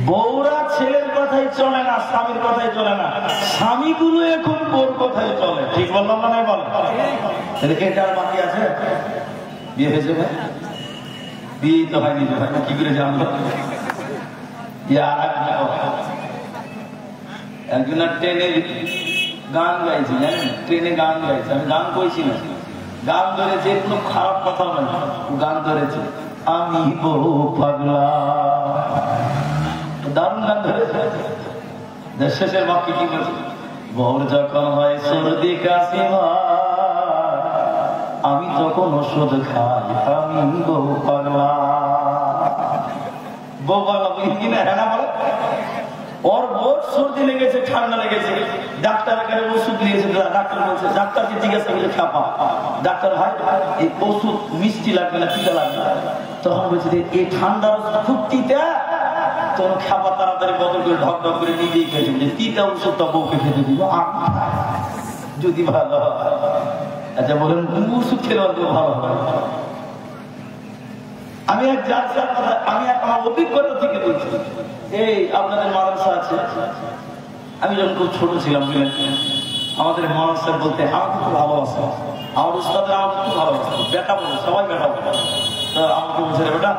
বউরা ছেলের কথাই চলে না, স্বামীর কথাই চলে না, স্বামীগুলো এখন বউর কথাই চলে। ঠিক বললাম না? বলেন। এটা আর বাকি আছে? বিয়ে হয়েছে ভাই? বিয়ে তো হয়নি ভাই, কি করে জানলো? একজন ট্রেনে গান গাইছি, জানেন? ট্রেনে গান গাইছে, আমি গান কইছি না, গান ধরেছে, কোনো খারাপ কথা নয়, গান ধরেছে, আমি বউ পাগলা, দারুণ গান ধরেছে। শেষের বাক্য কি বলছে? বউর যখন হয় সর্দি কাশি আমি তখন ওষুধ খাই, আমি বউ পাগলা। বউ পাগলা বলি কিনা? হ্যাঁ না বলে। ওর বহুত সর্দি লেগেছে, ঠান্ডা লেগেছে, ডাক্তারের কাছে ওষুধ দিয়েছে, ডাক্তার বলছে, ডাক্তারকে জিজ্ঞাসা করছে, খাপা ডাক্তার ভাই এই ওষুধ মিষ্টি লাগবে না তিতা লাগবে? তখন বলছে, এই ঠান্ডার ওষুধ খুব তিতা, তখন খাপা তাড়াতাড়ি বদল করে ঢক ঢক করে নিজেই খেয়েছে, যে তিতা ওষুধটা বউকে খেতে দিব যদি ভালো হয়। আচ্ছা বলেন, ওষুধ খেলে ভালো হবে? আমি এক যাত্রার কথা, আমি আমার অভিজ্ঞতা থেকে বলছি। এই আপনাদের মাদ্রাসা আছে, আমি যখন খুব ছোট ছিলাম, বুঝলেন, আমাদের মাদ্রাসা বলতে আমাকে খুব ভালোবাসে, আমার উস্তাদের আমাকে খুব ভালোবাসে, বেটা বলে, সবাই বেটা বলে। তো আমাকে বলছে, বেটা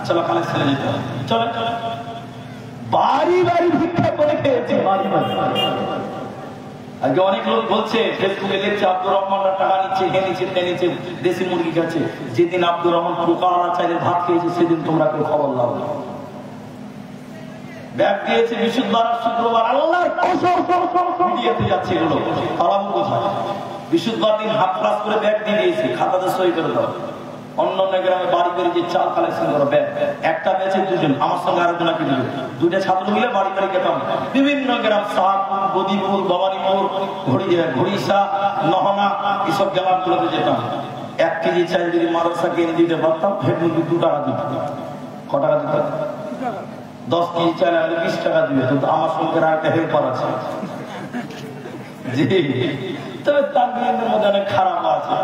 চলো খালি ছেলে যেতে হবে, চলে বাড়ি বাড়ি ভিক্ষা করে খেয়েছি, বাড়ি বাড়ি। আজকে অনেক লোক বলছে ফেসবুকে দেখছে আব্দুর রহমানরা টাকা নিচ্ছে, হে নিচ্ছে, তে নিচ্ছে, দেশি মুরগি খাচ্ছে। যেদিন আব্দুর রহমান পোকাওয়ালা চাইলে ভাত খেয়েছে সেদিন তোমরা কেউ খবর লাও না। ব্যাগ দিয়েছে বিশুদ্ধবার শুক্রবার, আল্লাহর মিডিয়াতে যাচ্ছে এগুলো। পালাবো কোথায়? বিশুদ্ধবার দিন হাত ক্লাস করে ব্যাগ দিয়ে দিয়েছে, খাতাতে সই করে দাও। অন্য অন্য গ্রামে বাড়ি করে যে চাল কালেকশন করো ব্যাগ, একটা বেচে দুজন, আমার সঙ্গে আরেকজনকে দিল, দুইটা ছাত্র মিলে বাড়ি বাড়ি গেতাম। বিভিন্ন গ্রাম শাহপুর, বদিপুর, ভবানীপুর, ঘড়িসা, নহনা, এসব গ্রামগুলোতে যেতাম। 1 কেজি চাল যদি মাদ্রাসাকে এনে দিতে পারতাম, হেডমুরগি 2 টাকা দিত। ক টাকা দিত? 10 কেজি চাল আনলে 20 টাকা দিবে। তো আমার সঙ্গে আরেকটা হেল্পার আছে। জি, তবে তার মেয়েদের মধ্যে অনেক খারাপ আছে।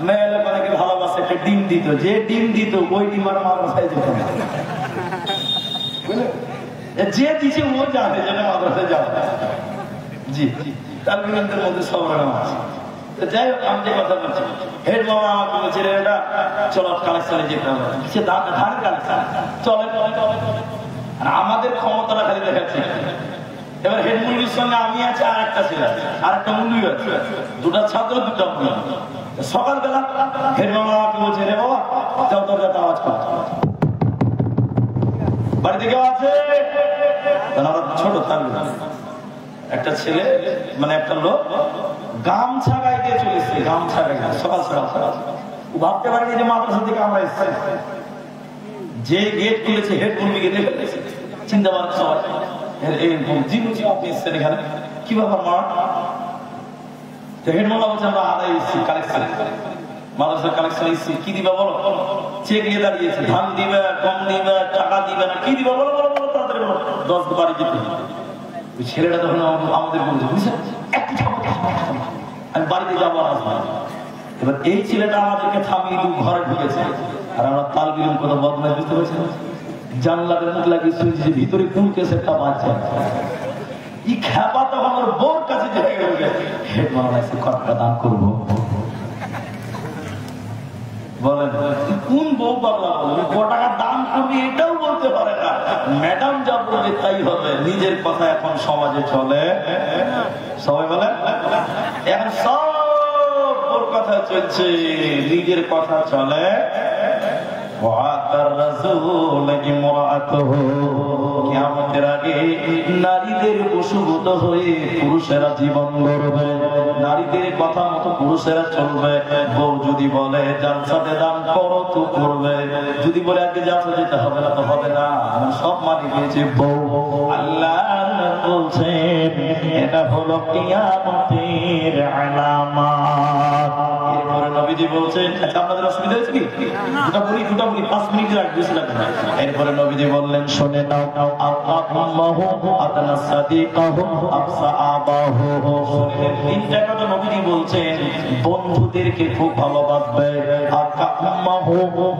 মেয়ে লোক অনেকে ভালোবাসে, একটা ডিম দিত, যে ডিম দিত ওই ডিম আর মাদ্রাসায় যেত না। যে দিচ্ছে ও জানে যেটা মাদ্রাসায় যাবে। জি, তার মেয়েদের মধ্যে সব রকম আছে। তো যাই হোক, আমি যে কথা বলছি, হেড মামা আমাকে বলছে এটা চলো কালেকশনে যেতে হবে। সে ধানের কালেকশন চলে চলে চলে চলে, আর আমাদের ক্ষমতাটা খালি দেখাচ্ছে। এবার হেড মুরগির সঙ্গে আমি আছি, আর একটা ছেলে আছে, আর একটা মুরগি আছে, 2টা ছাত্র 2টা মুরগি। সকালবেলা হেড মামা আমাকে বলছে রে বাবা যাও তোর যাতে আওয়াজ করতে, বাড়িতে কেউ আছে? ছোট তার একটা ছেলে, মানে একটা লোক গামছা গায়ে দিয়ে চলেছে, গামছা গায়ে সকাল সকাল সকাল। ও ভাবতে পারেনি যে মাদ্রাসা থেকে আমরা এসেছি। যে গেট খুলেছে হেড মুরগি দেখে চিন্তা ভাবনা সবাই, কি ব্যাপার মা? হেড মামা বলছে আমরা আদায় এসেছি কালেকশন, মাদ্রাসার কালেকশন এসেছি। কি দিবা বলো? চেক নিয়ে দাঁড়িয়েছে, ধান দিবে, গম দিবে, টাকা দিবে না, কি দিবা বলো বলো বলো, তাড়াতাড়ি বলো। 10 বাড়ি যেতে ওই ছেলেটা তখন আমাদের বলছে বুঝছেন, আমি বাড়িতে যাবো আসবো। এবার এই ছেলেটা আমাদেরকে থামিয়ে ঘরে ঢুকেছে, আর আমরা তাল বিলুম কত বদমাইশ, বুঝতে পারছেন? জানলাতে মুখ লাগিয়ে শুনছি যে ভিতরে কোন কেসে একটা বাচ্চা। এই খেপা তখন আমার বোর কাছে হেড মামা এসে কতটা দান করবো বলেন, কোন বউ পাগলা বলবে 1 টাকা দান করবি এটাও বলতে পারে না। ম্যাডাম যা বলবে তাই হবে। নিজের কথা এখন সমাজে চলে, সবাই বলে এখন সব ওর কথা চলছে, নিজের কথা চলে। কিয়ামতের আগে নারীদের বশীভূত হয়ে পুরুষেরা জীবন গড়বে, নারীদের কথা মতো পুরুষেরা চলবে। বউ যদি বলে জালসাতে দান করো তো করবে, যদি বলে আগে জালসা যেতে হবে না তো হবে না, সব মানি পেয়েছে বউ। আল্লাহ বলছেন এটা হলো কিয়ামতের আলামত। এরপরে নবীজি বলছেন, আচ্ছা আপনাদের অসুবিধা হয়েছে কি? দুটা বলি 5 মিনিট লাগবে, বেশি লাগবে না। এরপরে নবীজি বললেন শুনে নাও, তিনটা কথা নবীজি বলছেন। বন্ধুদেরকে খুব ভালোবাসবে,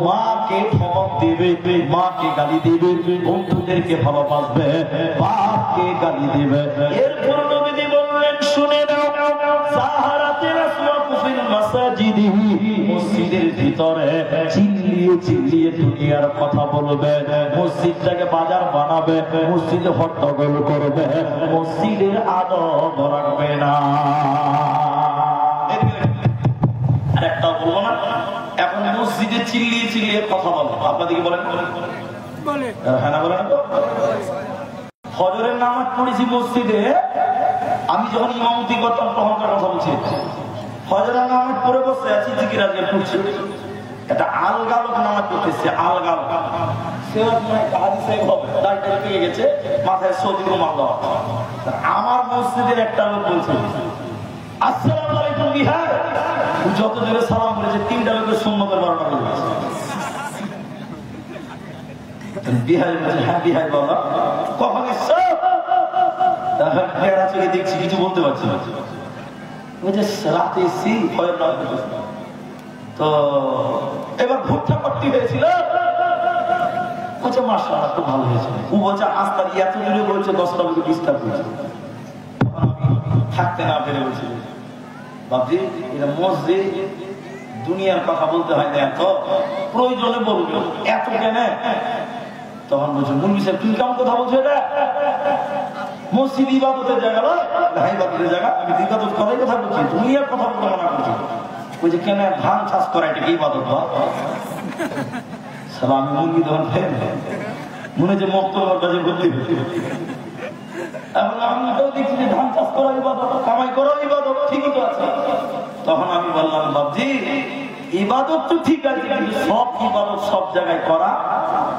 মাকে ধমক দিবে, মাকে গালি দিবে, বন্ধুদেরকে ভালোবাসবে, বাপকে গালি দিবে। এরপর নবীজি বললেন শুনে নাও, মসজিদের ভিতরে চিল্লিয়ে চিল্লিয়ে দুনিয়ার কথা বলবে, মসজিদটাকে বাজার বানাবে, মসজিদে হট্টগোল করবে, মসজিদের আদব রাখবে না। আর একটা বলবো না, এখন মসজিদে চিল্লিয়ে চিল্লিয়ে কথা বলে, আপনাদেরকে বলেন হ্যাঁ না বলেন? ফজরের নামাজ পড়েছি মসজিদে, আমি যখন ইমামতি করতাম তখনকার কথা বলছি। ফজরের নামাজ পড়ে বসে আছি, জিকির আজকে পড়ছি, একটা আলগালক নামাজ পড়তেছে, আলগালক। গেছে মাথায় সৌদি রুমাল দেওয়া। আমার মসজিদের একটা লোক বলছে আসসালামু আলাইকুম বিহার, যত জোরে সালাম করেছে 3টা লোকের সুন্নতের 12টা করে গেছে। বিহার বলছে হ্যাঁ বিহার বাবা, কখন এসছো? চলে দেখছি কিছু বলতে পারছি না, রাতে এসছি। তো এবার ভুট্টা পট্টি হয়েছিল, বলছে মাশাআল্লাহ খুব ভালো হয়েছিল। ও বলছে আস্তা এত দূরে বলছে 10টা বলছে ডিস্টার্ব হয়েছে, থাকতে না পেরে বলছিল বাবজি এটা মসজিদ, দুনিয়ার কথা বলতে হয় না, এত প্রয়োজনে বলবে, এত কেন? তখন বলছে মুরগি সাহেব তুমি কেমন কথা বলছো এটা? মসজিদ ইবাদতের জায়গা নয়, ইবাদতের জায়গা। আমি ইবাদত করাই কথা বলছি, তুমি আর কথা বলতে মানা করছো। ওই যে কেন ধান চাষ করা, এটা কি ইবাদত? আমি মুরগি দোকান ফের মনে যে মক্তবের কাছে বলতে এখন আমি তো দেখছি যে ধান চাষ করা ইবাদত, কামাই করা ইবাদত, ঠিকই তো আছে। তখন আমি বললাম, বাবজি ইবাদত তো ঠিক আছে, কিন্তু সব ইবাদত সব জায়গায় করা,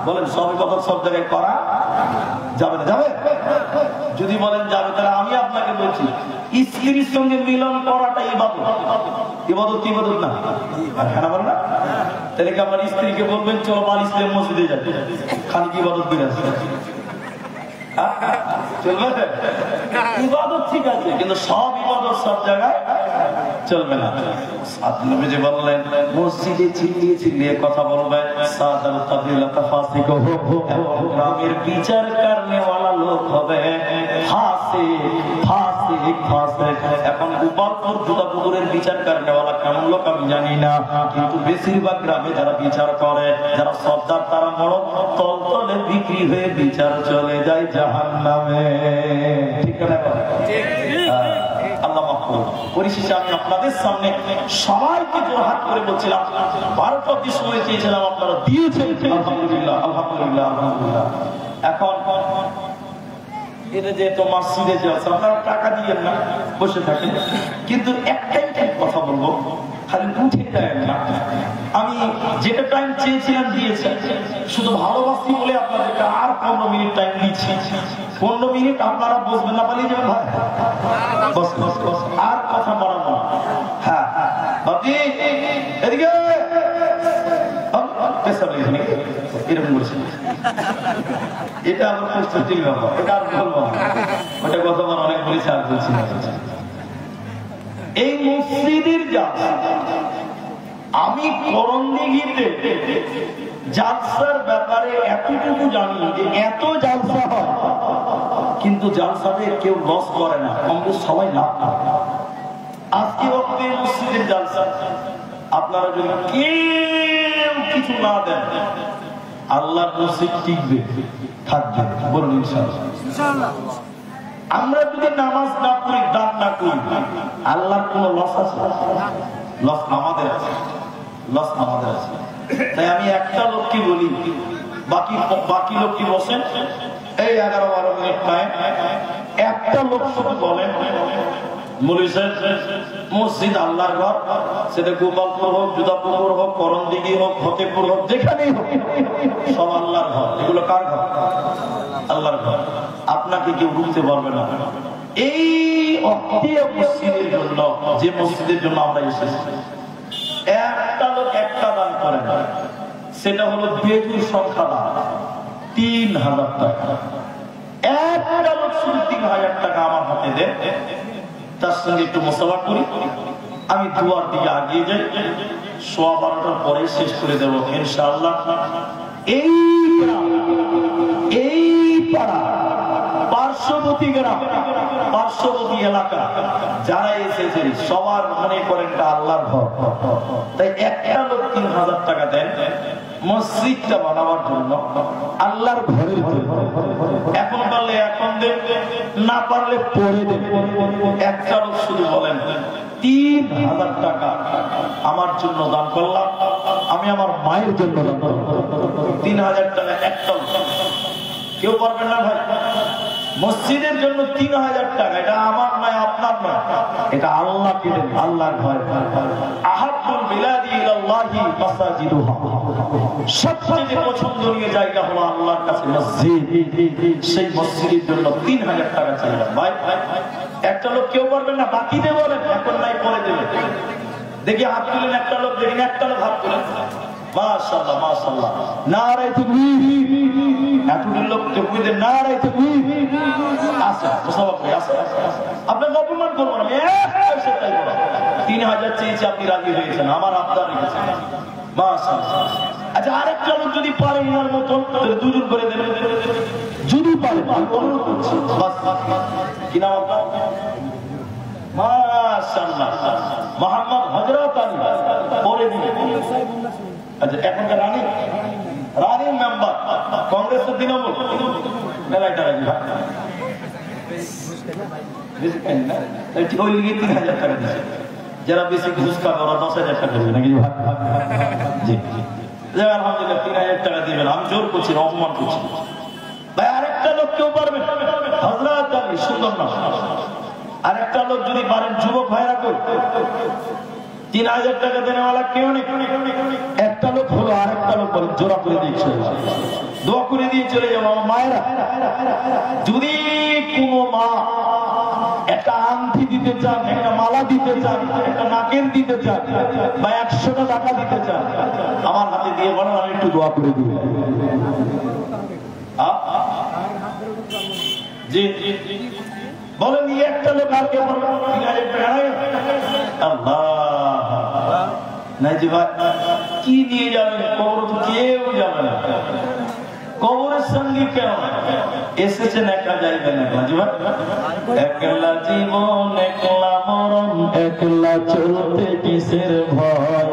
বলেন সব ইবাদত সব জায়গায় করা যাবে না? যাবে? যদি বলেন যাবে, তাহলে আমি আপনাকে বলছি স্ত্রীর সঙ্গে মিলন করাটা ইবাদত। ইবাদত কি ইবাদত না? হ্যাঁ বলেন না? তাহলে কি আপনার স্ত্রীকে বলবেন চলো বালিশলের মসজিদে যাবে, খালি কি ইবাদত করে আসবে? চলবে? ইবাদত ঠিক আছে, কিন্তু সব ইবাদত সব জায়গায় চলবে না। নবীজি বললেন মসজিদে চিল্লিয়ে চিল্লিয়ে কথা বলবেন, গ্রামের বিচার কারণেওয়ালা লোক হবে এখন গোপালপুর জুতাপুকুরের বিচার কারণেওয়ালা কেমন লোক আমি জানি না, কিন্তু বেশিরভাগ গ্রামে যারা বিচার করে, যারা সর্দার, তারা বড় তলতলে বিক্রি হয়ে বিচার চলে যায় জাহান্নামে। ঠিক না? আল্লাহ মাফ করুন। পরিশেষে আমি আপনাদের সামনে সবাইকে জোরহাত করে বলছিলাম, 12টা সময় চেয়েছিলাম, আপনারা দিয়েছেন, আলহামদুলিল্লাহ আলহামদুলিল্লাহ আলহামদুলিল্লাহ। এখন এটা যে তোমার সিরে যাচ্ছে, আপনারা টাকা দিয়ে না বসে থাকেন, কিন্তু একটাই কথা বলবো, খালি উঠে যায় না। আমি যেটা টাইম চেয়েছিলাম দিয়েছি, শুধু ভালোবাসি বলে আপনাদেরকে আর 15 মিনিট টাইম দিচ্ছি। 15 মিনিট আপনারা বসবেন না, পালিয়ে যাবেন ভাই, আর কথা বাড়াবো না। হ্যাঁ বাপি এদিকে এরকম বলছি, এটা আমার প্রস্তুতির ব্যাপার, এটা আর বলবো না, ওটা গতবার অনেক বলেছি আর বলছি না। এই মসজিদের জালসা, আমি করণদিঘিতে জালসার ব্যাপারে এতটুকু জানি যে এত জালসা হয়, কিন্তু জালসাতে কেউ লস করে না, আমরা সবাই লাভ করে। আজকে ওকে মসজিদের জালসা আপনারা যদি কেউ কিছু না দেন, আল্লাহর মসজিদ টিকবে, থাকবে, বলুন ইনশাআল্লাহ। আমরা যদি নামাজ না পড়ি, দান না করি, আল্লাহর কোন লস আছে? লস আমাদের আছে, লস আমাদের আছে। তাই আমি একটা লোককে বলি, বাকি লোক কি বসেন, এই 11-12 মিনিট টাইম, একটা লোক শুধু বলেন, মসজিদ আল্লাহর ঘর, সেটা গোপালপুর হোক, জুতাপুকুর হোক, করণদিঘি হোক, ফতেপুর হোক, যেখানেই হোক, সব আল্লাহর ঘর। এগুলো কার ঘর? আল্লাহর ঘর। আপনাকে কেউ রুখতে পারবে না। এই মসজিদের জন্য, যে মসজিদের জন্য আমরা এসেছি, একটা লোক একটা দান করেন, সেটা হলো বেজুর সংখ্যা দান, 3000 টাকা। একটা লোক শুধু 3000 টাকা আমার হাতে দেন, তার সঙ্গে একটু মশলা করি, আমি দুয়ার দিকে আগিয়ে যাই, 12:15 পরে শেষ করে দেবো ইনশাআল্লাহ। এই পাড়া, পার্শ্ববর্তী গ্রাম, পার্শ্ববর্তী এলাকা যারা এসেছেন, সবার মনে করেন এটা আল্লাহর ঘর। তাই একটা লোক 3000 টাকা দেন মসজিদটা বানাবার জন্য, আল্লাহর ঘরের জন্য। এখন পারলে এখন দেন, না পারলে পরে দেন। একটা লোক শুধু বলেন 3000 টাকা আমার জন্য দান করলাম, আমি আমার মায়ের জন্য দান করলাম। 3000 টাকা একটা লোক। কেউ পারবেন না ভাই? মসজিদের জন্য 3000 টাকা, এটা আমার নয়, আপনার নয়, এটা আল্লাহকে দেন, আল্লাহর ঘর। আহাব্বুল বিলাদি ইলাল্লাহি মাসাজিদুহা, সবচেয়ে পছন্দনীয় জায়গা হলো আল্লাহর কাছে মসজিদ। সেই মসজিদের জন্য 3000 টাকা চাইলাম ভাই। একটা লোক কেউ পারবেন না, বাকি দেব বলেন, এখন নাই পরে দেবে। দেখি হাত তুলেন, একটা লোক দেখেন, একটা লোক হাত তুলেন। মাশাআল্লাহ মাশাআল্লাহ, নারে তাকবীর। এতগুলো লোক তাকবীর, নারে তাকবীর। আচ্ছা মুসাফা ভাই, আচ্ছা আপনাকে অপমান করবো না, সেটাই বলা। 3000 চেয়েছি, আপনি রাজি হয়েছেন, আমার আবদার রেখেছেন, মাশাআল্লাহ। আচ্ছা আরেকটা লোক যদি পারে এনার মতন, দুজন করে দেবেন, যদি পারে, অনুরোধ করছি। কি নাম আপনার? মাশাআল্লাহ, মোহাম্মদ হযরত আলী, পরে দিন। আচ্ছা এখনকার রানিং মেম্বার, কংগ্রেসের তৃণমূল মেলায় টাকা দিন। বেশি খাই না, ঠিক ওই লিগে 3000 টাকা দিচ্ছে। যারা বেশি ঘুষ খাবে ওরা 10,000 টাকা দেবে নাকি? জি আলহামদুলিল্লাহ 3000 টাকা দিবেন। আমি জোর করছি না, অপমান করছি ভাই। আরেকটা লোক কেউ পারবে হযরত আলী, সুন্দর না? আরেকটা লোক যদি পারেন, যুবক ভাইরা কই 3000 টাকা দেনেওয়ালা কেউ নেই। একটা লোক হলো, আরেকটা লোক বলে জোড়া করে দিয়ে চলে যাবে, দোয়া করে দিয়ে চলে যাবো। আমার মায়েরা, যদি কোনো মা একটা আংটি দিতে চান, একটা মালা দিতে চান, একটা নাকের দিতে চান, বা 100টা টাকা দিতে চান, আমার হাতে দিয়ে বলেন, আমি একটু দোয়া করে দিব। জি বলেন, একটা লোক আর কে বলবেন 3000 টাকা? আল্লাহ নাই যে ভাই, কি নিয়ে যাবেন? কবর তো কেউ যাবে না। কবরের সঙ্গে কেন এসেছেন? একা যাইবেন, একলা জীবন, একলা জীবন, একলা মরণ, একলা চলতে কিসের ভয়?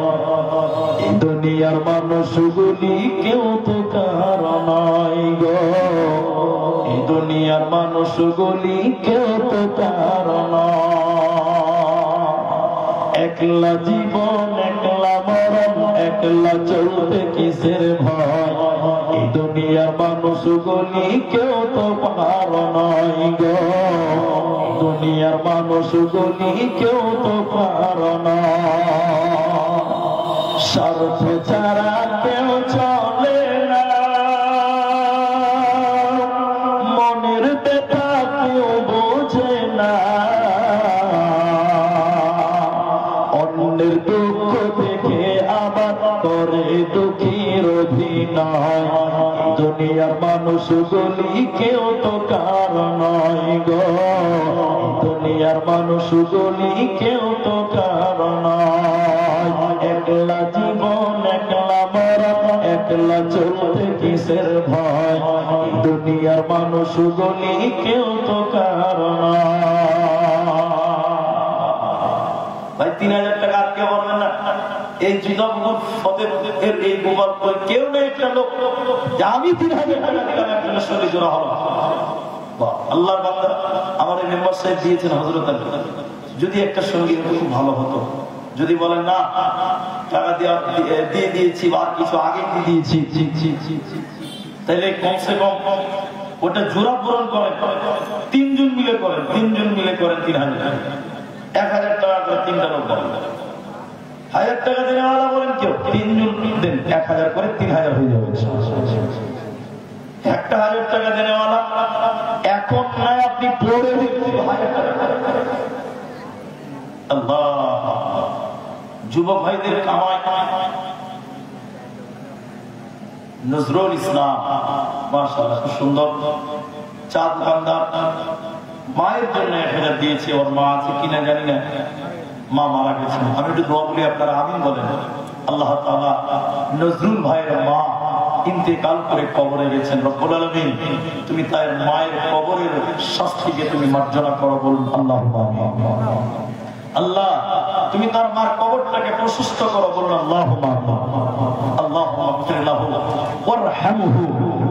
দুনিয়ার মানুষগুলি কেউ তো কারো নয় গো, এই দুনিয়ার মানুষগুলি কেউ তো কারো নয়। একলা জীবন, একলা মরণ, একলা চলতে কিসের ভয়? এই দুনিয়ার মানুষগুলি কেউ তো কারো নয় গো, দুনিয়ার মানুষগুলি কেউ তো কারো নয়। স্বার্থ ছাড়া কেউ চলে না, মনের ব্যথা কেউ বোঝে না, অন্যের দুঃখ দেখে আবার করে দুঃখীর অভিনয়। দুনিয়ার মানুষগুলি কেউ তো কারো নয় গো, দুনিয়ার মানুষগুলি কেউ তো কারো নয়। একলা জীবন, একলা মরণ, একলা চলতে কিসের ভয়? দুনিয়ার মানুষগুলি কেউ তো কারো নয়। ভাই 3000 টাকা আর কেউ পারবেন না। এই জিদপুর ফতের এই গোপাল করে কেউ নেই একটা লোক যে আমি 3000 টাকা দিলাম একজনের সঙ্গে জোড়া হলো। আল্লাহর বান্দা আমার এই মেম্বার সাহেব দিয়েছেন হযরত আলী, যদি একটা সঙ্গী খুব ভালো হতো। যদি বলেন না টাকা দিয়ে দিয়েছি আর কিছু আগে দিয়ে দিয়েছি, তাহলে কমসে কম ওটা জোড়া পূরণ করেন, 3 জন মিলে করেন, 3 জন মিলে করেন 3000 টাকা, 1000 টাকা করে 3টা লোক করেন। 1000 টাকা দেনেওয়ালা বলেন কেউ, 3 জন দেন, 1000 করে 3000 হয়ে যাবে। 1000 টাকা দেনেওয়ালা এখন নাই, আপনি পড়ে দেখুন 1000 টাকা। আল্লাহ যুবক ভাইদের কামাই। নজরুল ইসলাম মাশাআল্লাহ খুব সুন্দর, চা দোকানদার, মায়ের জন্য 1000 দিয়েছে। ওর মা আছে কিনা জানি না, মা মারা গেছেন। আমি একটু দোয়া বলি, আপনারা আমিন বলেন। আল্লাহ তাআলা নজরুল ভাইয়ের মা ইন্তেকাল করে কবরে গেছেন, রব্বুল আলামিন তুমি তার মায়ের কবরের শাস্তিকে তুমি মার্জনা করো, বলুন আল্লাহুম্মা আমিন। আল্লাহ তুমি তার মার কবরটাকে প্রশস্ত করো, বলুন আল্লাহুম্মা আমিন। আল্লাহুম্মা গফির লাহু ওয়ারহামহু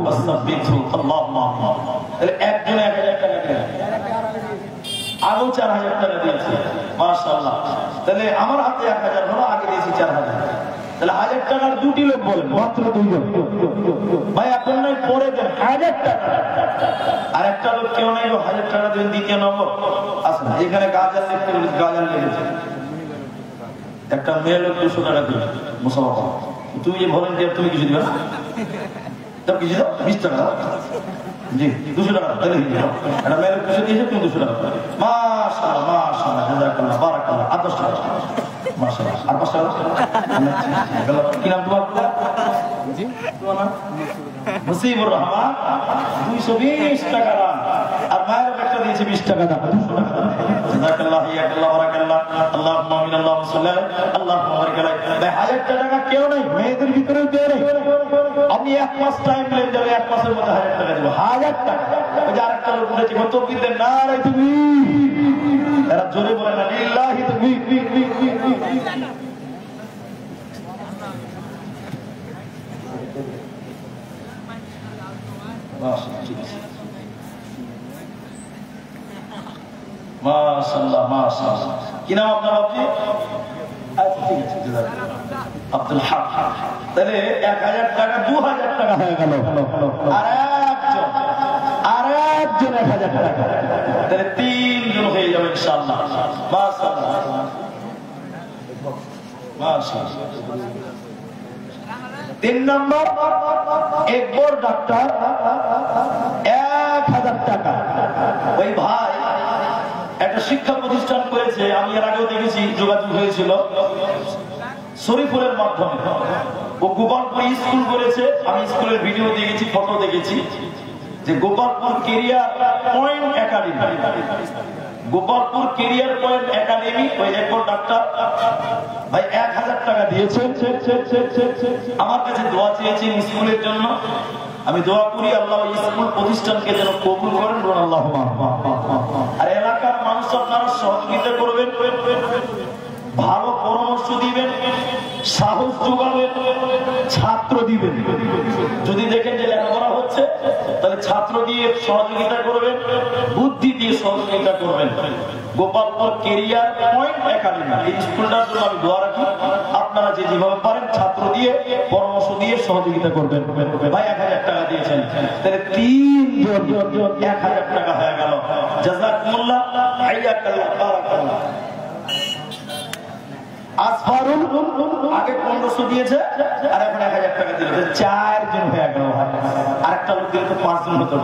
ওয়াসাব্বিতহু, আল্লাহুম্মা আমিন। তাহলে একজনে 1000 টাকা দেন, আরো 4000 টাকা দিয়েছে, মাশাআল্লাহ। তাহলে আমার হাতে 1000 হলো, আগে দিয়েছি 4000। তাহলে 1000 টাকার দুটি লোক বলেন, মাত্র 2 জন। ভাই আপনার নাই পরে দেন 1000 টাকা, আর একটা লোক কেউ নাই 1000 টাকা দেন, দ্বিতীয় নম্বর আছে না। এখানে গাজার লিখতে বলি, গাজার লিখেছে একটা মেয়ে লোক 200 টাকা দিল, মুসাফা। তুমি যে ভলেন্টিয়ার, তুমি কিছু দিবে না? তো কিছু দাও, 20 টাকা জি, 200 টাকা। তাহলে একটা মেয়ে লোক 200 দিয়েছে, তুমি 200 টাকা। মাশাআল্লাহ মাশাআল্লাহ, জাযাকাল্লাহ, বারাকাল্লাহ। 8 টাকা মাশাআল্লাহ, আর 5 টাকা কি নাম তোমার? জি তোমার নাম মুসিবুর রহমান। 220 টাকা দাম, আর মায়ের একটা দিয়েছে 20 টাকা দাম। জাযাকাল্লাহ, ইয়াকাল্লাহ, বারাকাল্লাহ। আল্লাহুম্মা আমিন, আল্লাহুম্মা সাল্লি আলাইহি, আল্লাহুম্মা বারিক আলাইহি। ভাই 1000 টাকা কেউ নাই, মেয়েদের ভিতরেও কেউ নাই। আপনি 1 মাস টাইম নেন, যাবে 1 মাসের মধ্যে 1000 টাকা দেব। 1000 টাকা। ওই যে আরেকটা লোক উঠেছে, কত দিলেন না রে তুমি? এরা জোরে বলে না লিল্লাহি তাকবীর। ঠিক আছে। মাশাআল্লাহ মাশাআল্লাহ। কি নাম আপনার আপনি? আচ্ছা ঠিক আছে, আব্দুল হক। তাহলে 1000 টাকা 2000 টাকা হয়ে গেল। আরেকজন 1000 টাকা, তাহলে 3 জন হয়ে যাবে ইনশাআল্লাহ। মাশাআল্লাহ মাশাআল্লাহ। 3 নম্বর একবার ডাক্তার 1000 টাকা। ওই ভাই একটা শিক্ষা প্রতিষ্ঠান করেছে, আমি এর আগেও দেখেছি, যোগাযোগ হয়েছিল শরীফুলের মাধ্যমে। ও গোপালপুর স্কুল করেছে, আমি স্কুলের ভিডিও দেখেছি, ফটো দেখেছি, যে Gopalpur career point academy, Gopalpur career point academy. ওই একবার ডাক্তার ভাই 1000 টাকা দিয়েছে। আমার কাছে দোয়া চেয়েছেন স্কুলের জন্য। আমি দোয়া করি আল্লাহ ওই স্কুল প্রতিষ্ঠানকে যেন কবুল করেন। আল্লাহ। আর এলাকার মানুষ আপনারা সহযোগিতা করবেন, ভালো পরামর্শ দিবেন, সাহস যোগাবেন, ছাত্র দিবেন। যদি দেখেন যে লেখাপড়া হচ্ছে, তাহলে ছাত্র দিয়ে সহযোগিতা করবেন, বুদ্ধি দিয়ে সহযোগিতা করবেন। গোপালপুর কেরিয়ার পয়েন্ট একাডেমি, এই স্কুলটার জন্য আমি দোয়া রাখি। আপনারা যে যেভাবে পারেন ছাত্র দিয়ে পরামর্শ দিয়ে সহযোগিতা করবেন। ভাই 1000 টাকা দিয়েছেন, তাহলে 3 জন 1000 টাকা হয়ে গেল। জাযাকুমুল্লাহ, হাইয়াকাল্লাহ, বারাকাল্লাহ। আসফারুল আগে 1500 দিয়েছে, আর এখন 1000 টাকা দিয়েছে, 4 জন হয়ে গেল। আরেকটা লোক দিলে তো 5 জন হতো।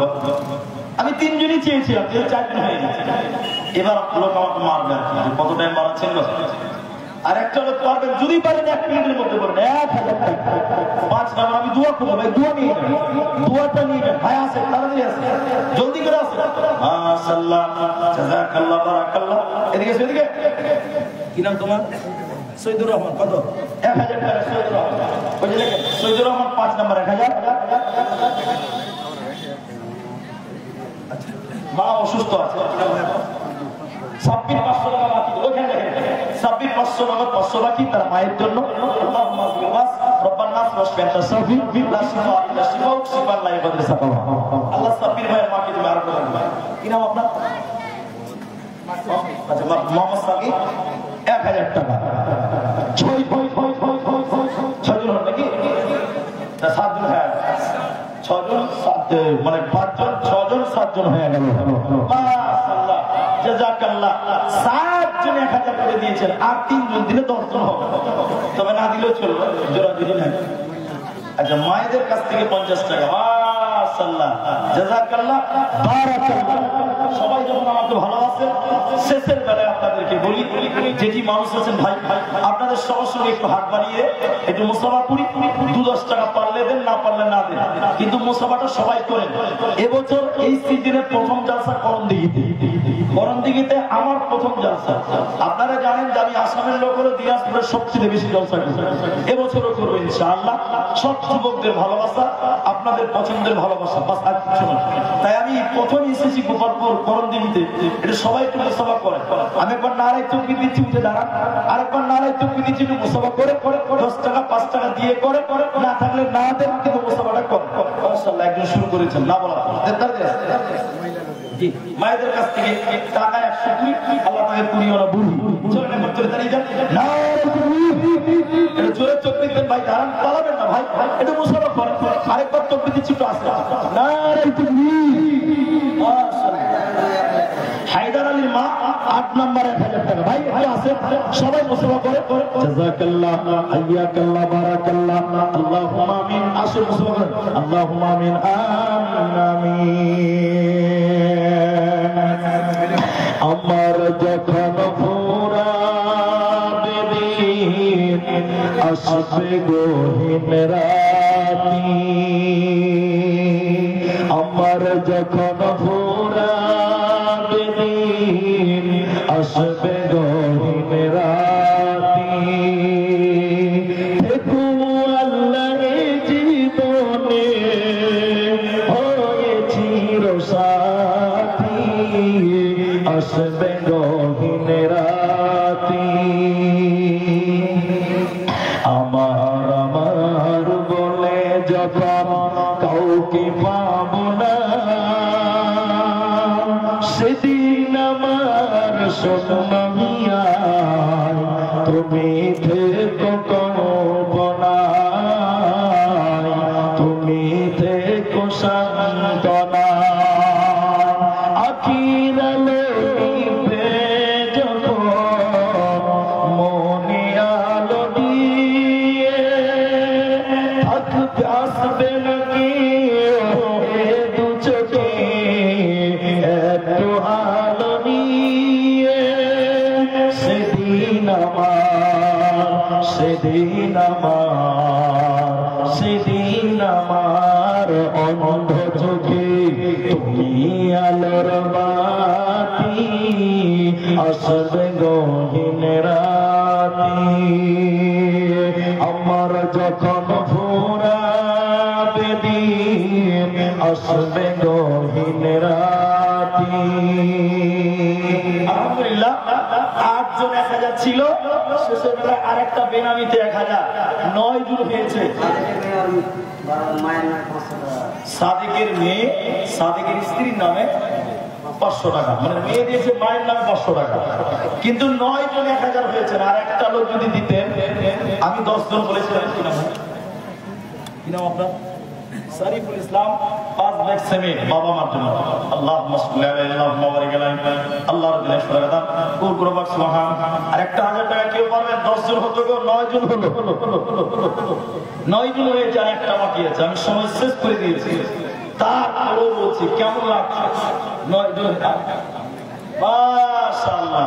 আমি 3 জনই চেয়েছিলাম, 4 জন হয়ে গেছে। এবার লোক আমাকে মারবে, কত টাইম মারাচ্ছেন? আর একটা লোক পারবেন, যদি পারেন 1 মিনিটের মধ্যে বলেন 1000 টাকা। 5 নম্বর আমি দোয়া করবো, ভাই দোয়া নিয়ে নেন, দোয়াটা নিয়ে নেন। ভাই আছে, তাড়াতাড়ি আছে, জলদি করে আসে। মাশাআল্লাহ, জাযাকাল্লাহ, বারাকাল্লাহ। এদিকে এদিকে। কি নাম তোমার? সৈয়দুর রহমান। কত? 1000 টাকা। সৈয়দুর রহমান, ওই যে লেখেন সৈয়দুর রহমান, 5 নম্বর 1000। মা অসুস্থ আছে, 26,500 টাকা বাকি। ওখানে দেখেন 26,500 টাকা, 500 বাকি তার মায়ের জন্য। আল্লাহ সাব্বির ভাইয়ের মাকে তুমি আরো করে দেবেন। কি নাম আপনার? আচ্ছা, মোহাম্মদ সাকিব, 1000 টাকা। 6 জন নাকি? 7 জন হয়ে গেল। 6 জন 7, মানে 5 জন 6 জন 7 জন হয়ে গেল। মাশাআল্লাহ, জাযাকাল্লাহ। 7 জন 1000 করে দিয়েছেন, আর 3 জন দিলে 10 জন হবে, তবে না দিলেও চলবে, জোড়া দিলে নাই। আচ্ছা, মায়েদের কাছ থেকে 50 টাকা। মাশাআল্লাহ, জাযাকাল্লাহ, বারাকাল্লাহ। সবাই যখন আমাকে ভালোবাসেন, শেষের বেলায় আপনাদেরকে বলি, যেটি মানুষ আছেন ভাই, আপনাদের সবার সঙ্গে একটু হাত বাড়িয়ে একটু মুসাফা করি। 2-10 টাকা পারলে দেন, না পারলে না দেন, কিন্তু মুসাফাটা সবাই করেন। এবছর এই সিজনে প্রথম জালসা করণদিঘিতে আমার প্রথম জালসা। আপনারা জানেন যে আমি আসামের লোক হলে দিনাজপুরের সবচেয়ে বেশি জলসা করি, এবছরও করবো ইনশাআল্লাহ। সব যুবকদের ভালোবাসা, আপনাদের পছন্দের ভালোবাসা, বাস আর কিছু না। তাই আমি প্রথম এসেছি গোপালপুর করণদিঘিতে, এটা সবাই একটু মুসাফা করে। আমি একবার নারায় চুক্তি দিচ্ছি, উঠে দাঁড়ান, আরেকবার নারায় চুক্তি দিচ্ছি, একটু মুসাফা করে 10 টাকা 5 টাকা দিয়ে করে, না থাকলে না দেন, কিন্তু মুসাফাটা করে। মাশাআল্লাহ, একজন শুরু করেছেন, না বলা মায়েদের কাছ থেকে টাকা 120, আল্লাহ তাকে পুরিও না বুড়ি। চলেন একবার চলে দাঁড়িয়ে যান, এটা জোরে চোখ দিতেন ভাই, দাঁড়ান, পালাবেন না ভাই, এটা মুসাফা করেন। আরেকবার চোখ দিচ্ছি, একটু আসে হায়দার আলীর মা 8 নম্বর 1000 টাকা। ভাই আছে, সবাই মুসাফা করে। জাযাকাল্লাহ, হাইয়াকাল্লাহ, বারাকাল্লাহ, আল্লাহুম্মা আমিন। আসুন মুসাফা করেন, আল্লাহুম্মা আমিন, আমিন। আমার যখন ফুরাবে দিন, আসবে গহীন রাতি। আমার যখন ফুরাবে দিন, আসবে গহীন রাতি। দেখো আল্লাহ জীবনে হয়েছি সাথী, আসবে গহীন রাতি। আমার বলে যখন কাউকে পাব না, সেদিন আমার সোনামিয়া তুমি থেকো কল্পনায়, তুমি থেকো সান্তনা। আখির আলো নিভে যখন মনে আলো দিয়ে থাকবে আসবে নাকি এ দু চোখে একটু আলো নিয়ে। সেদিন আমার, সেদিন আমার, সেদিন আমার অন্ধ চোখে তুমি আলোর বাতি, আসবে গহীন রাতি। আমার যখন ফুরাবে দিন, আসবে গহীন রাতি। আলহামদুলিল্লাহ 8 জন 1000 ছিল, শেষের বেলায় আরেকটা বেনামিতে 1000, 9 জন হয়েছে। সাদিকের মেয়ে, সাদিকের স্ত্রীর নামে 500 টাকা, মানে মেয়ে দিয়েছে মায়ের নামে 500 টাকা, কিন্তু 9 জন 1000 হয়েছে। আর একটা লোক যদি দিতেন, আমি 10 জন বলেছিলাম। কি নাম আপনার? শরীফুল ইসলাম, 5 ব্যাগ সেমেন্ট বাবা মার জন্য। আল্লাহুম্মা সাল্লি আলাইহি আল্লাহুম্মা বারিক আলাইহি, আল্লাহর দিলে সরাদান কুল কুরবাক সুবহান। আর একটা 1000 টাকা কেউ পারবেন? 10 জন হতো গো, 9 জন হলো, 9 জন হয়েছে, আর একটা বাকি আছে। আমি সময় শেষ করে দিয়েছি, তারপরেও বলছি কেমন লাগছে? 9 জন, মাশাআল্লাহ।